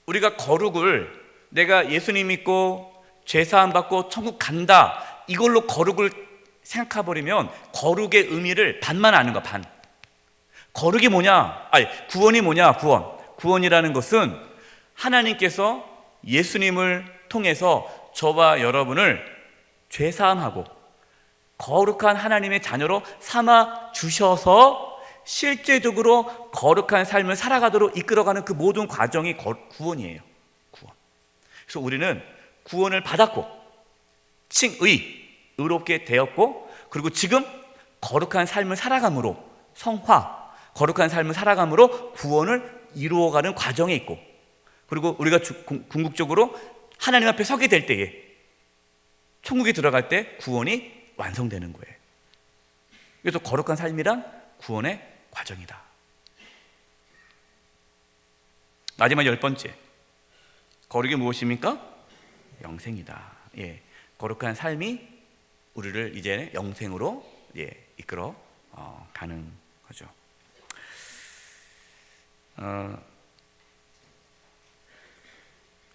우리가 거룩을 내가 예수님 믿고 죄사함 받고 천국 간다, 이걸로 거룩을 생각해버리면 거룩의 의미를 반만 아는 거야. 반. 거룩이 뭐냐? 구원이 뭐냐? 구원이라는 것은 하나님께서 예수님을 통해서 저와 여러분을 죄사함하고 거룩한 하나님의 자녀로 삼아 주셔서 실제적으로 거룩한 삶을 살아가도록 이끌어가는 그 모든 과정이 구원이에요. 구원. 그래서 우리는 구원을 받았고 의롭게 되었고, 그리고 지금 거룩한 삶을 살아감으로 거룩한 삶을 살아감으로 구원을 이루어가는 과정에 있고, 그리고 우리가 궁극적으로 하나님 앞에 서게 될 때에, 천국에 들어갈 때 구원이 완성되는 거예요. 그래서 거룩한 삶이란 구원의 과정이다. 마지막 10번째, 거룩이 무엇입니까? 영생이다. 거룩한 삶이 우리를 이제 영생으로 이끌어 가는 거죠.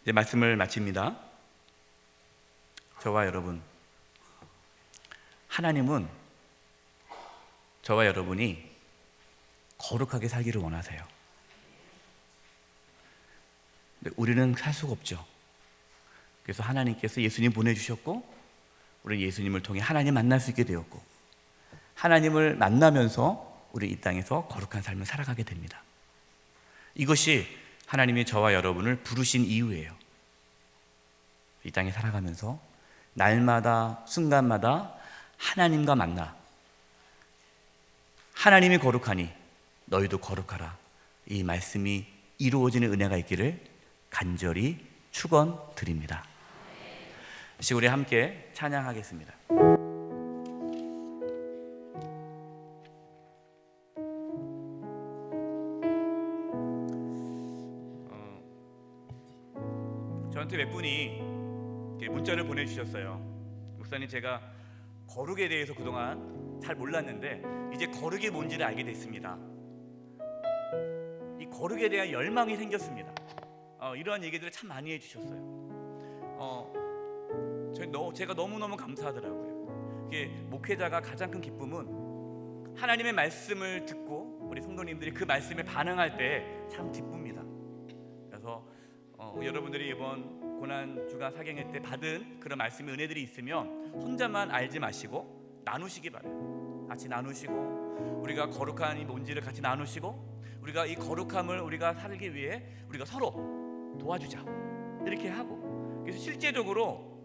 이제 말씀을 마칩니다. 저와 여러분, 하나님은 저와 여러분이 거룩하게 살기를 원하세요. 근데 우리는 살 수가 없죠. 그래서 하나님께서 예수님 보내주셨고, 우리는 예수님을 통해 하나님 만날 수 있게 되었고, 하나님을 만나면서 우리 이 땅에서 거룩한 삶을 살아가게 됩니다. 이것이 하나님이 저와 여러분을 부르신 이유예요. 이 땅에 살아가면서 날마다 순간마다 하나님과 만나, 하나님이 거룩하니 너희도 거룩하라, 이 말씀이 이루어지는 은혜가 있기를 간절히 축원드립니다. 다시 우리 함께 찬양하겠습니다. 저한테 몇 분이 문자를 보내주셨어요. 목사님, 제가 거룩에 대해서 그동안 잘 몰랐는데 이제 거룩이 뭔지를 알게 됐습니다. 이 거룩에 대한 열망이 생겼습니다. 이러한 얘기들을 참 많이 해주셨어요. 제가 너무너무 감사하더라고요. 이게 목회자가 가장 큰 기쁨은 하나님의 말씀을 듣고 우리 성도님들이 그 말씀에 반응할 때 참 기쁩니다. 그래서 여러분들이 이번 고난 주간 사경회 때 받은 그런 말씀의 은혜들이 있으면 혼자만 알지 마시고 나누시기 바라요. 같이 나누시고 우리가 거룩한 이 뭔지를 같이 나누시고 우리가 이 거룩함을 우리가 살기 위해 우리가 서로 도와주자 이렇게 하고, 그래서 실제적으로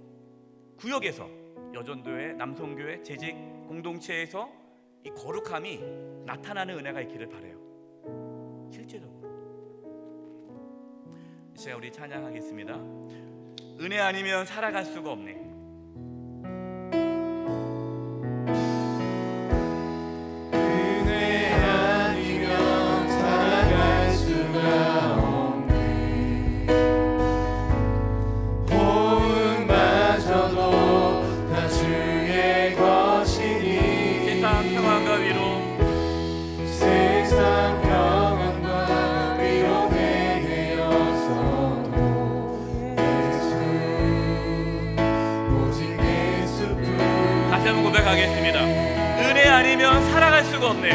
구역에서 여전도회, 남성교회, 재직 공동체에서 이 거룩함이 나타나는 은혜가 있기를 바라요. 실제적으로. 이 시간 우리 찬양하겠습니다. 은혜 아니면 살아갈 수가 없네. 은혜 아니면 살아갈 수가 없네. 호흡마저도 다 주의 것이니 세상 평안과 위로 세상 평안과 위로 되게 하소서. 예수 오직 예수뿐. 다시 한번 고백하겠습니다. 은혜 아니면 살아갈 수가 없네.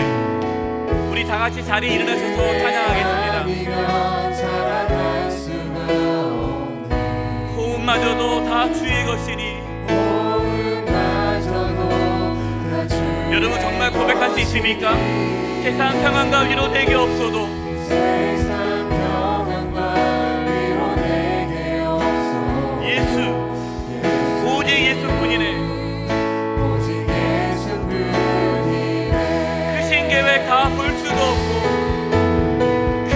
우리 다 같이 자리에 일어나셔서 찬양하겠습니다. 아니면 살아갈 수가 없네. 호흡마저도 다 주의 것이니. 호흡마저도 다 주의 여러분 정말 고백할 수 있습니까? 세상 평안과 위로 되게 없어도 세상 평안과 위로 되게 없어. 예수 오직 예수뿐이네. 오직 예수뿐이네. 그 신계획 다 볼 수도 없고 그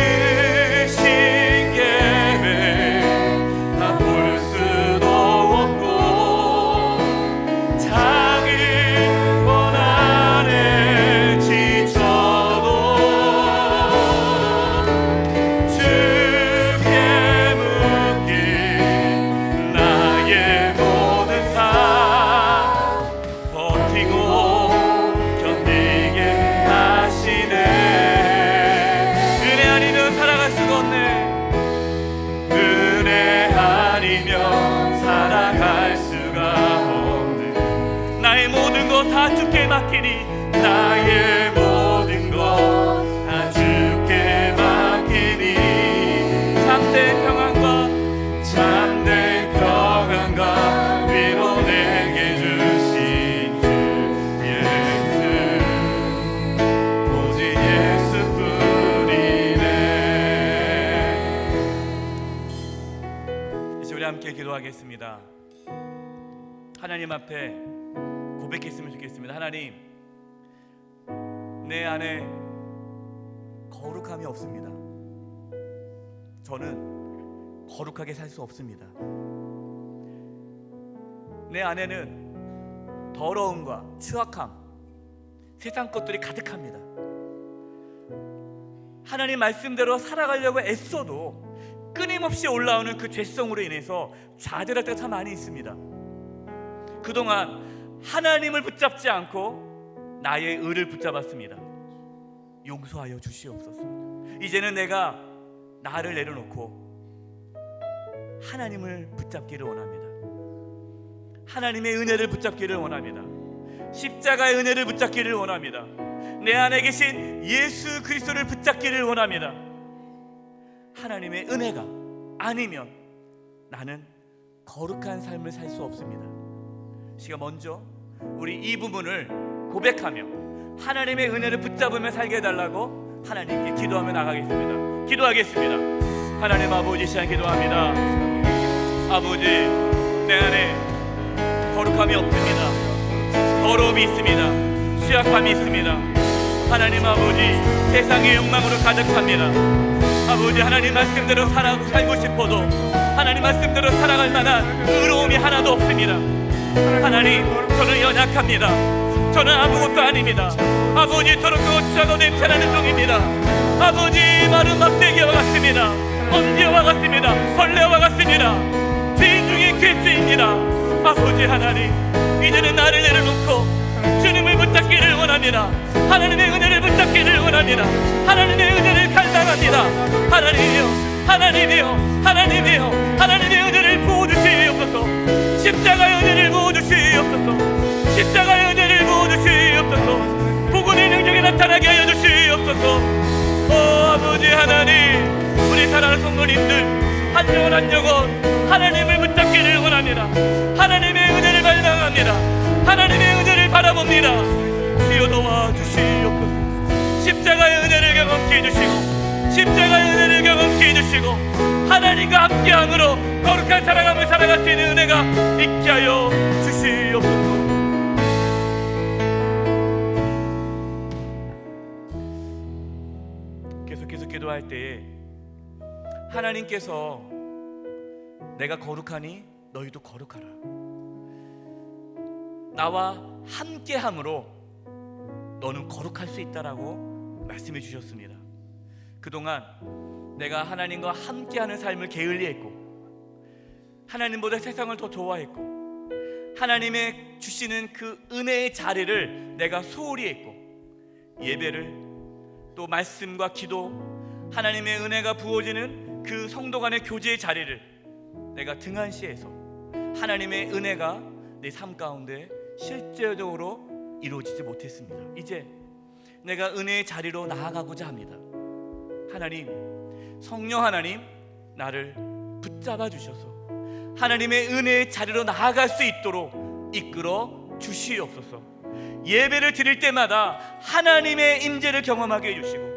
신계획 다 볼 수도 없고 작은 고난에 지쳐도 주께 묶인 나의 모든 삶 버티고 견디게 하시네. 은혜 아니면 살아갈 수가 없네. 은혜 아니면 살아갈 수가 없네. 나의 모든 것 다 주께 맡기니. 나의 모든 것 다 주께 맡기니. 참된 평안과 참된 평안과 위로 내게 주신 주 예수 오직 예수뿐이네. 이제 우리 함께 기도하겠습니다. 하나님 앞에 고백했으면 좋겠습니다. 하나님, 내 안에 거룩함이 없습니다. 저는 거룩하게 살 수 없습니다. 내 안에는 더러움과 추악함, 세상 것들이 가득합니다. 하나님 말씀대로 살아가려고 애써도 끊임없이 올라오는 그 죄성으로 인해서 좌절할 때가 참 많이 있습니다. 그동안 하나님을 붙잡지 않고 나의 의를 붙잡았습니다. 용서하여 주시옵소서. 이제는 내가 나를 내려놓고 하나님을 붙잡기를 원합니다. 하나님의 은혜를 붙잡기를 원합니다. 십자가의 은혜를 붙잡기를 원합니다. 내 안에 계신 예수 그리스도를 붙잡기를 원합니다. 하나님의 은혜가 아니면 나는 거룩한 삶을 살 수 없습니다. 시가 먼저 우리 이 부분을 고백하며 하나님의 은혜를 붙잡으며 살게 해달라고 하나님께 기도하며 나가겠습니다. 기도하겠습니다. 하나님 아버지, 시간 기도합니다. 아버지, 내 안에 거룩함이 없습니다. 더러움이 있습니다. 취약함이 있습니다. 하나님 아버지, 세상의 욕망으로 가득합니다. 아버지, 하나님 말씀대로 살고 싶어도 하나님 말씀대로 살아갈 만한 의로움이 하나도 없습니다. 하나님, 저는 연약합니다. 저는 아무것도 아닙니다. 아버지, 저는 거치하고 냄새나는 종입니다. 아버지, 마른 막대기와 같습니다. 먼지와 같습니다. 벌레와 같습니다. 죄인 중에 괴수입니다. 아버지 하나님, 이제는 나를 내려놓고 주님을 붙잡기를 원합니다. 하나님의 은혜를 붙잡기를 원합니다. 하나님의 은혜를 갈망합니다. 하나님이여, 하나님이여, 하나님이여, 하나님의 은혜를 부어주시옵소서. 십자가의 은혜를 부어주시옵소서. 십자가의 주시옵소서. 복음의 능력이 나타나게 하여 주시옵소서. 아버지 하나님, 우리 사랑하는 성도님들 한 영혼 한 영혼 하나님을 붙잡기를 원합니다. 하나님의 은혜를 발망합니다. 하나님의 은혜를 바라봅니다. 주여 도와주시옵소서. 십자가의 은혜를 경험케 해주시고, 십자가의 은혜를 경험케 해주시고, 하나님과 함께함으로 거룩한 사랑함을 살아갈 수 있는 은혜가 있게 하여 주시옵소서. 계속 기도할 때에 하나님께서 내가 거룩하니 너희도 거룩하라, 나와 함께함으로 너는 거룩할 수 있다라고 말씀해 주셨습니다. 그동안 내가 하나님과 함께하는 삶을 게을리했고, 하나님보다 세상을 더 좋아했고, 하나님의 주시는 그 은혜의 자리를 내가 소홀히 했고, 예배를 또 말씀과 기도, 하나님의 은혜가 부어지는 그 성도 간의 교제의 자리를 내가 등한시해서 하나님의 은혜가 내 삶 가운데 실제적으로 이루어지지 못했습니다. 이제 내가 은혜의 자리로 나아가고자 합니다. 하나님, 성령 하나님, 나를 붙잡아 주셔서 하나님의 은혜의 자리로 나아갈 수 있도록 이끌어 주시옵소서. 예배를 드릴 때마다 하나님의 임재를 경험하게 해주시고,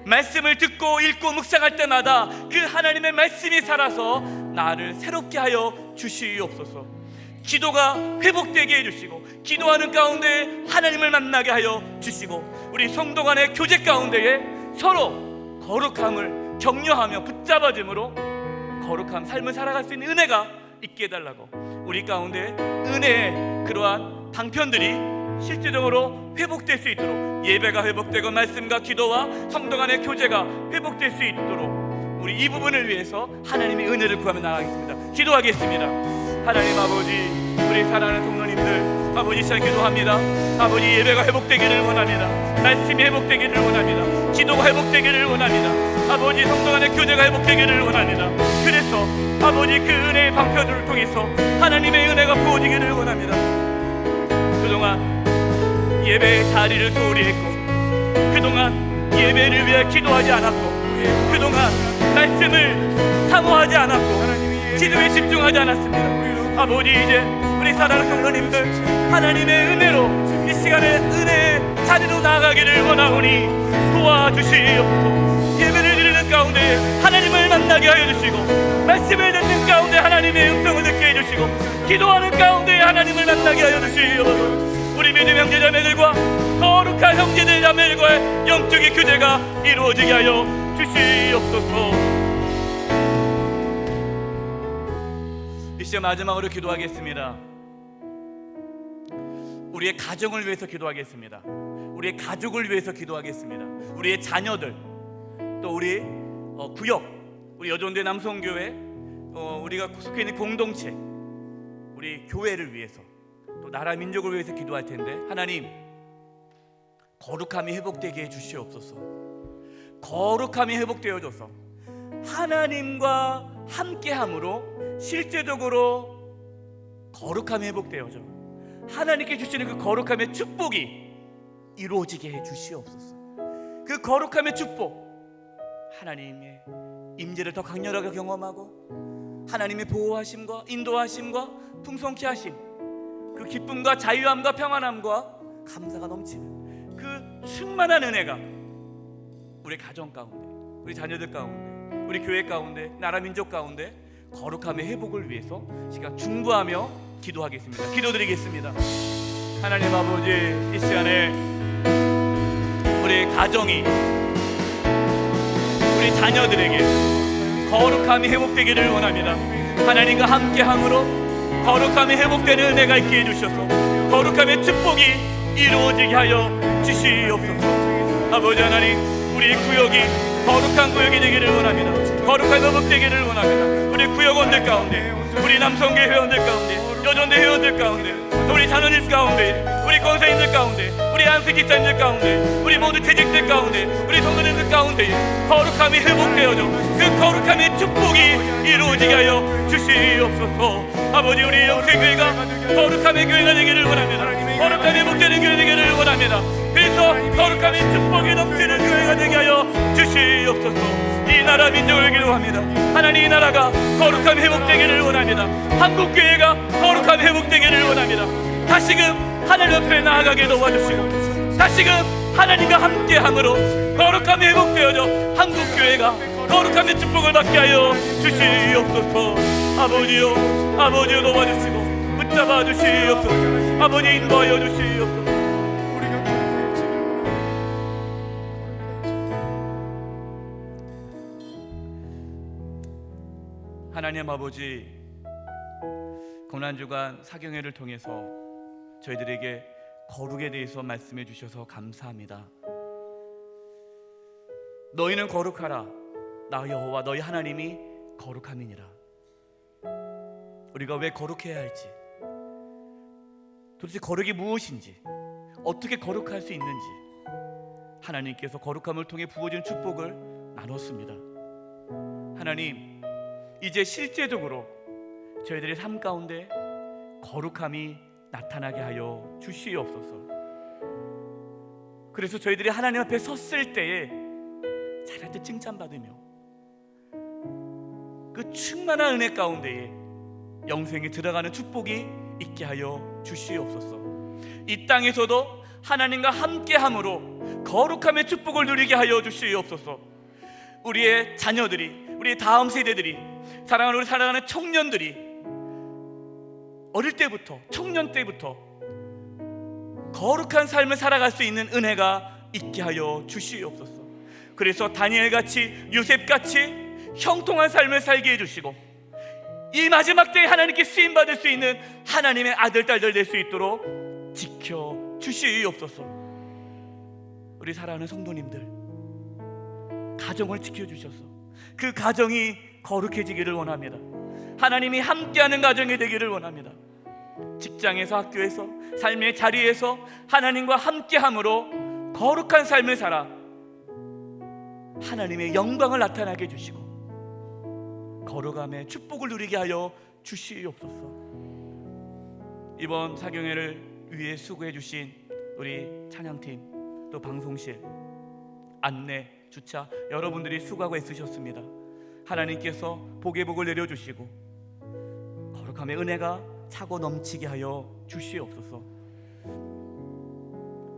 말씀을 듣고 읽고 묵상할 때마다 그 하나님의 말씀이 살아서 나를 새롭게 하여 주시옵소서. 기도가 회복되게 해주시고, 기도하는 가운데 하나님을 만나게 하여 주시고, 우리 성도 간의 교제 가운데에 서로 거룩함을 격려하며 붙잡아줌으로 거룩한 삶을 살아갈 수 있는 은혜가 있게 해달라고, 우리 가운데 은혜의 그러한 방편들이 실제적으로 회복될 수 있도록, 예배가 회복되고 말씀과 기도와 성도 간의 교제가 회복될 수 있도록 우리 이 부분을 위해서 하나님의 은혜를 구하며 나가겠습니다. 기도하겠습니다. 하나님 아버지, 우리 사랑하는 성도님들 아버지 잘 기도합니다. 아버지, 예배가 회복되기를 원합니다. 말씀이 회복되기를 원합니다. 기도가 회복되기를 원합니다. 아버지, 성도 간의 교제가 회복되기를 원합니다. 그래서 아버지, 그 은혜의 방편을 통해서 하나님의 은혜가 부어지기를 원합니다. 그동안 예배의 자리를 소홀히 했고, 그동안 예배를 위해 기도하지 않았고, 그동안 말씀을 사모하지 않았고, 기도에 집중하지 않았습니다. 아버지, 이제 우리 사랑하는 성도님들 하나님의 은혜로 이 시간에 은혜의 자리로 나아가기를 원하오니 도와주시옵소서. 예배를 드리는 가운데 하나님을 만나게 하여 주시고, 말씀을 듣는 가운데 하나님의 음성을 듣게 해주시고, 기도하는 가운데 하나님을 만나게 하여 주시옵소서. 우리 믿음 형제자매들과 거룩한 형제들 자매들과의 영적인 교제가 이루어지게 하여 주시옵소서. 이 시간 마지막으로 기도하겠습니다. 우리의 가정을 위해서 기도하겠습니다. 우리의 가족을 위해서 기도하겠습니다. 우리의 자녀들, 또 우리 구역, 우리 여전대 남성교회, 우리가 속해 있는 공동체, 우리 교회를 위해서, 또 나라 민족을 위해서 기도할 텐데, 하나님, 거룩함이 회복되게 해주시옵소서. 거룩함이 회복되어져서 하나님과 함께함으로 실제적으로 거룩함이 회복되어져 하나님께 주시는 그 거룩함의 축복이 이루어지게 해주시옵소서. 그 거룩함의 축복, 하나님의 임재를 더 강렬하게 경험하고 하나님의 보호하심과 인도하심과 풍성케 하심, 그 기쁨과 자유함과 평안함과 감사가 넘치는 그 충만한 은혜가 우리 가정 가운데, 우리 자녀들 가운데, 우리 교회 가운데, 나라 민족 가운데 거룩함의 회복을 위해서 시간 중보하며 기도하겠습니다. 기도드리겠습니다. 하나님 아버지, 이 시간에 우리 가정이, 우리 자녀들에게 거룩함이 회복되기를 원합니다. 하나님과 함께함으로 거룩함이 회복되는 은혜가 있게 해주셔서 거룩함의 축복이 이루어지게 하여 주시옵소서. 아버지 하나님, 우리 구역이 거룩한 구역이 되기를 원합니다. 거룩한 회복되기를 원합니다. 우리 구역원들 가운데, 우리 남성교회 회원들 가운데, 여전대 회원들 가운데, 우리 자녀님 가운데, 우리 권사님들 가운데, 우리 안수 기사님들 가운데, 우리 모두 재직들 가운데, 우리 성도님들 가운데 거룩함이 회복되어져 그 거룩함의 축복이 이루어지게 하여 주시옵소서. 아버지, 우리 영생교회가 거룩함의 교회가 되기를 원합니다. 거룩함이 회복되는 교회 되기를 원합니다. 그래서 거룩함이 축복이 넘치는 교회가 되게 하여 주시옵소서. 이 나라 민족을 기도합니다. 하나님, 이 나라가 거룩함이 회복되기를 원합니다. 한국교회가 거룩함이 회복되기를 원합니다. 다시금 하나님 앞에 나아가게 도와주시고, 다시금 하나님과 함께함으로 거룩함이 회복되어져 한국교회가 거룩함의 축복을 받게 하여 주시옵소서. 아버지요, 아버지요, 도와주시고 붙잡아 주시옵소서. 아버지, 인도하여 주시옵소서. 하나님 아버지, 고난주간 사경회를 통해서 저희들에게 거룩에 대해서 말씀해 주셔서 감사합니다. 너희는 거룩하라. 나 여호와 너희 하나님이 거룩함이니라. 우리가 왜 거룩해야 할지, 도대체 거룩이 무엇인지, 어떻게 거룩할 수 있는지 하나님께서 거룩함을 통해 부어진 축복을 나눴습니다. 하나님, 이제 실제적으로 저희들의 삶 가운데 거룩함이 나타나게 하여 주시옵소서. 그래서 저희들이 하나님 앞에 섰을 때에 잘할 때 칭찬받으며 그 충만한 은혜 가운데에 영생에 들어가는 축복이 있게 하여 주시옵소서. 이 땅에서도 하나님과 함께함으로 거룩함의 축복을 누리게 하여 주시옵소서. 우리의 자녀들이, 우리의 다음 세대들이, 사랑하는 우리 사랑하는 청년들이 어릴 때부터, 청년 때부터 거룩한 삶을 살아갈 수 있는 은혜가 있게 하여 주시옵소서. 그래서 다니엘같이, 요셉같이 형통한 삶을 살게 해주시고 이 마지막 때에 하나님께 쓰임받을 수 있는 하나님의 아들, 딸들 될 수 있도록 지켜주시옵소서. 우리 사랑하는 성도님들, 가정을 지켜주셔서 그 가정이 거룩해지기를 원합니다. 하나님이 함께하는 가정이 되기를 원합니다. 직장에서, 학교에서, 삶의 자리에서 하나님과 함께함으로 거룩한 삶을 살아 하나님의 영광을 나타나게 해주시고 거룩함의 축복을 누리게 하여 주시옵소서. 이번 사경회를 위해 수고해 주신 우리 찬양팀, 또 방송실, 안내, 주차 여러분들이 수고하고 애쓰셨습니다. 하나님께서 복의 복을 내려주시고 거룩함의 은혜가 차고 넘치게 하여 주시옵소서.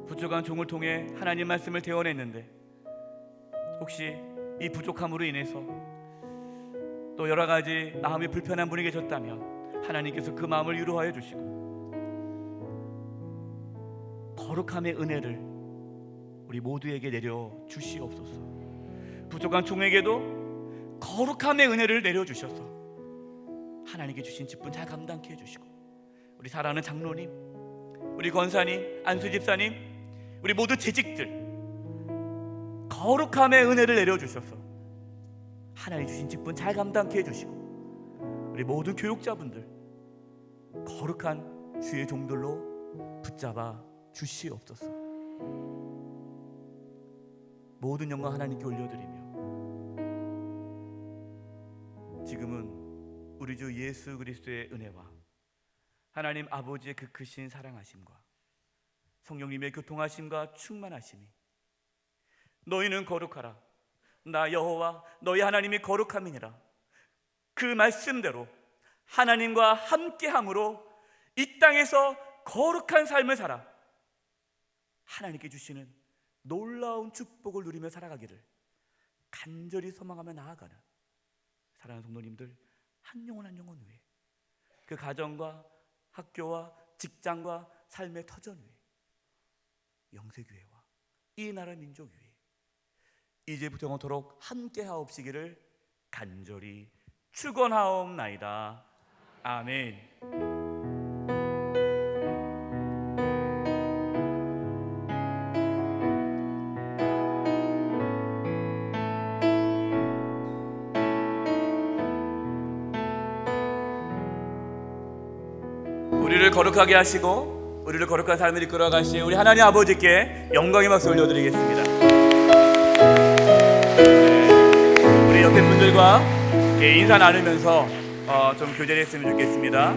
부족한 종을 통해 하나님 말씀을 대언했는데 혹시 이 부족함으로 인해서 또 여러 가지 마음이 불편한 분이 계셨다면 하나님께서 그 마음을 위로하여 주시고 거룩함의 은혜를 우리 모두에게 내려 주시옵소서. 부족한 종에게도 거룩함의 은혜를 내려 주셔서 하나님께 주신 직분 잘 감당케 해주시고 우리 사랑하는 장로님, 우리 권사님, 안수 집사님, 우리 모두 재직들 거룩함의 은혜를 내려 주셔서 하나님 주신 직분 잘 감당케 해주시고 우리 모든 교육자분들 거룩한 주의 종들로 붙잡아 주시옵소서. 모든 영광 하나님께 올려드리며 지금은 우리 주 예수 그리스도의 은혜와 하나님 아버지의 그 크신 사랑하심과 성령님의 교통하심과 충만하심이 너희는 거룩하라. 나 여호와 너희 하나님이 거룩함이니라. 그 말씀대로 하나님과 함께함으로 이 땅에서 거룩한 삶을 살아 하나님께 주시는 놀라운 축복을 누리며 살아가기를 간절히 소망하며 나아가는 사랑하는 성도님들 한 영혼 한 영혼 위에 그 가정과 학교와 직장과 삶의 터전 위에 영세교회와 이 나라 민족 위에 이제부터 영원토록 함께하옵시기를 간절히 축원하옵나이다. 아멘. 우리를 거룩하게 하시고 우리를 거룩한 삶을 이끌어 가신 우리 하나님 아버지께 영광의 박수 올려드리겠습니다. 우리 옆에 분들과 인사 나누면서 좀 교제를 했으면 좋겠습니다.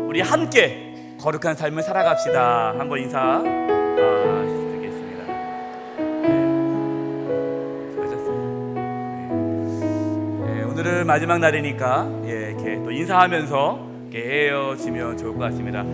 우리 함께 거룩한 삶을 살아갑시다. 한번 인사 드리겠습니다. 수고하셨습니다. 오늘은 마지막 날이니까 이렇게 또 인사하면서 이렇게 헤어지면 좋을 것 같습니다.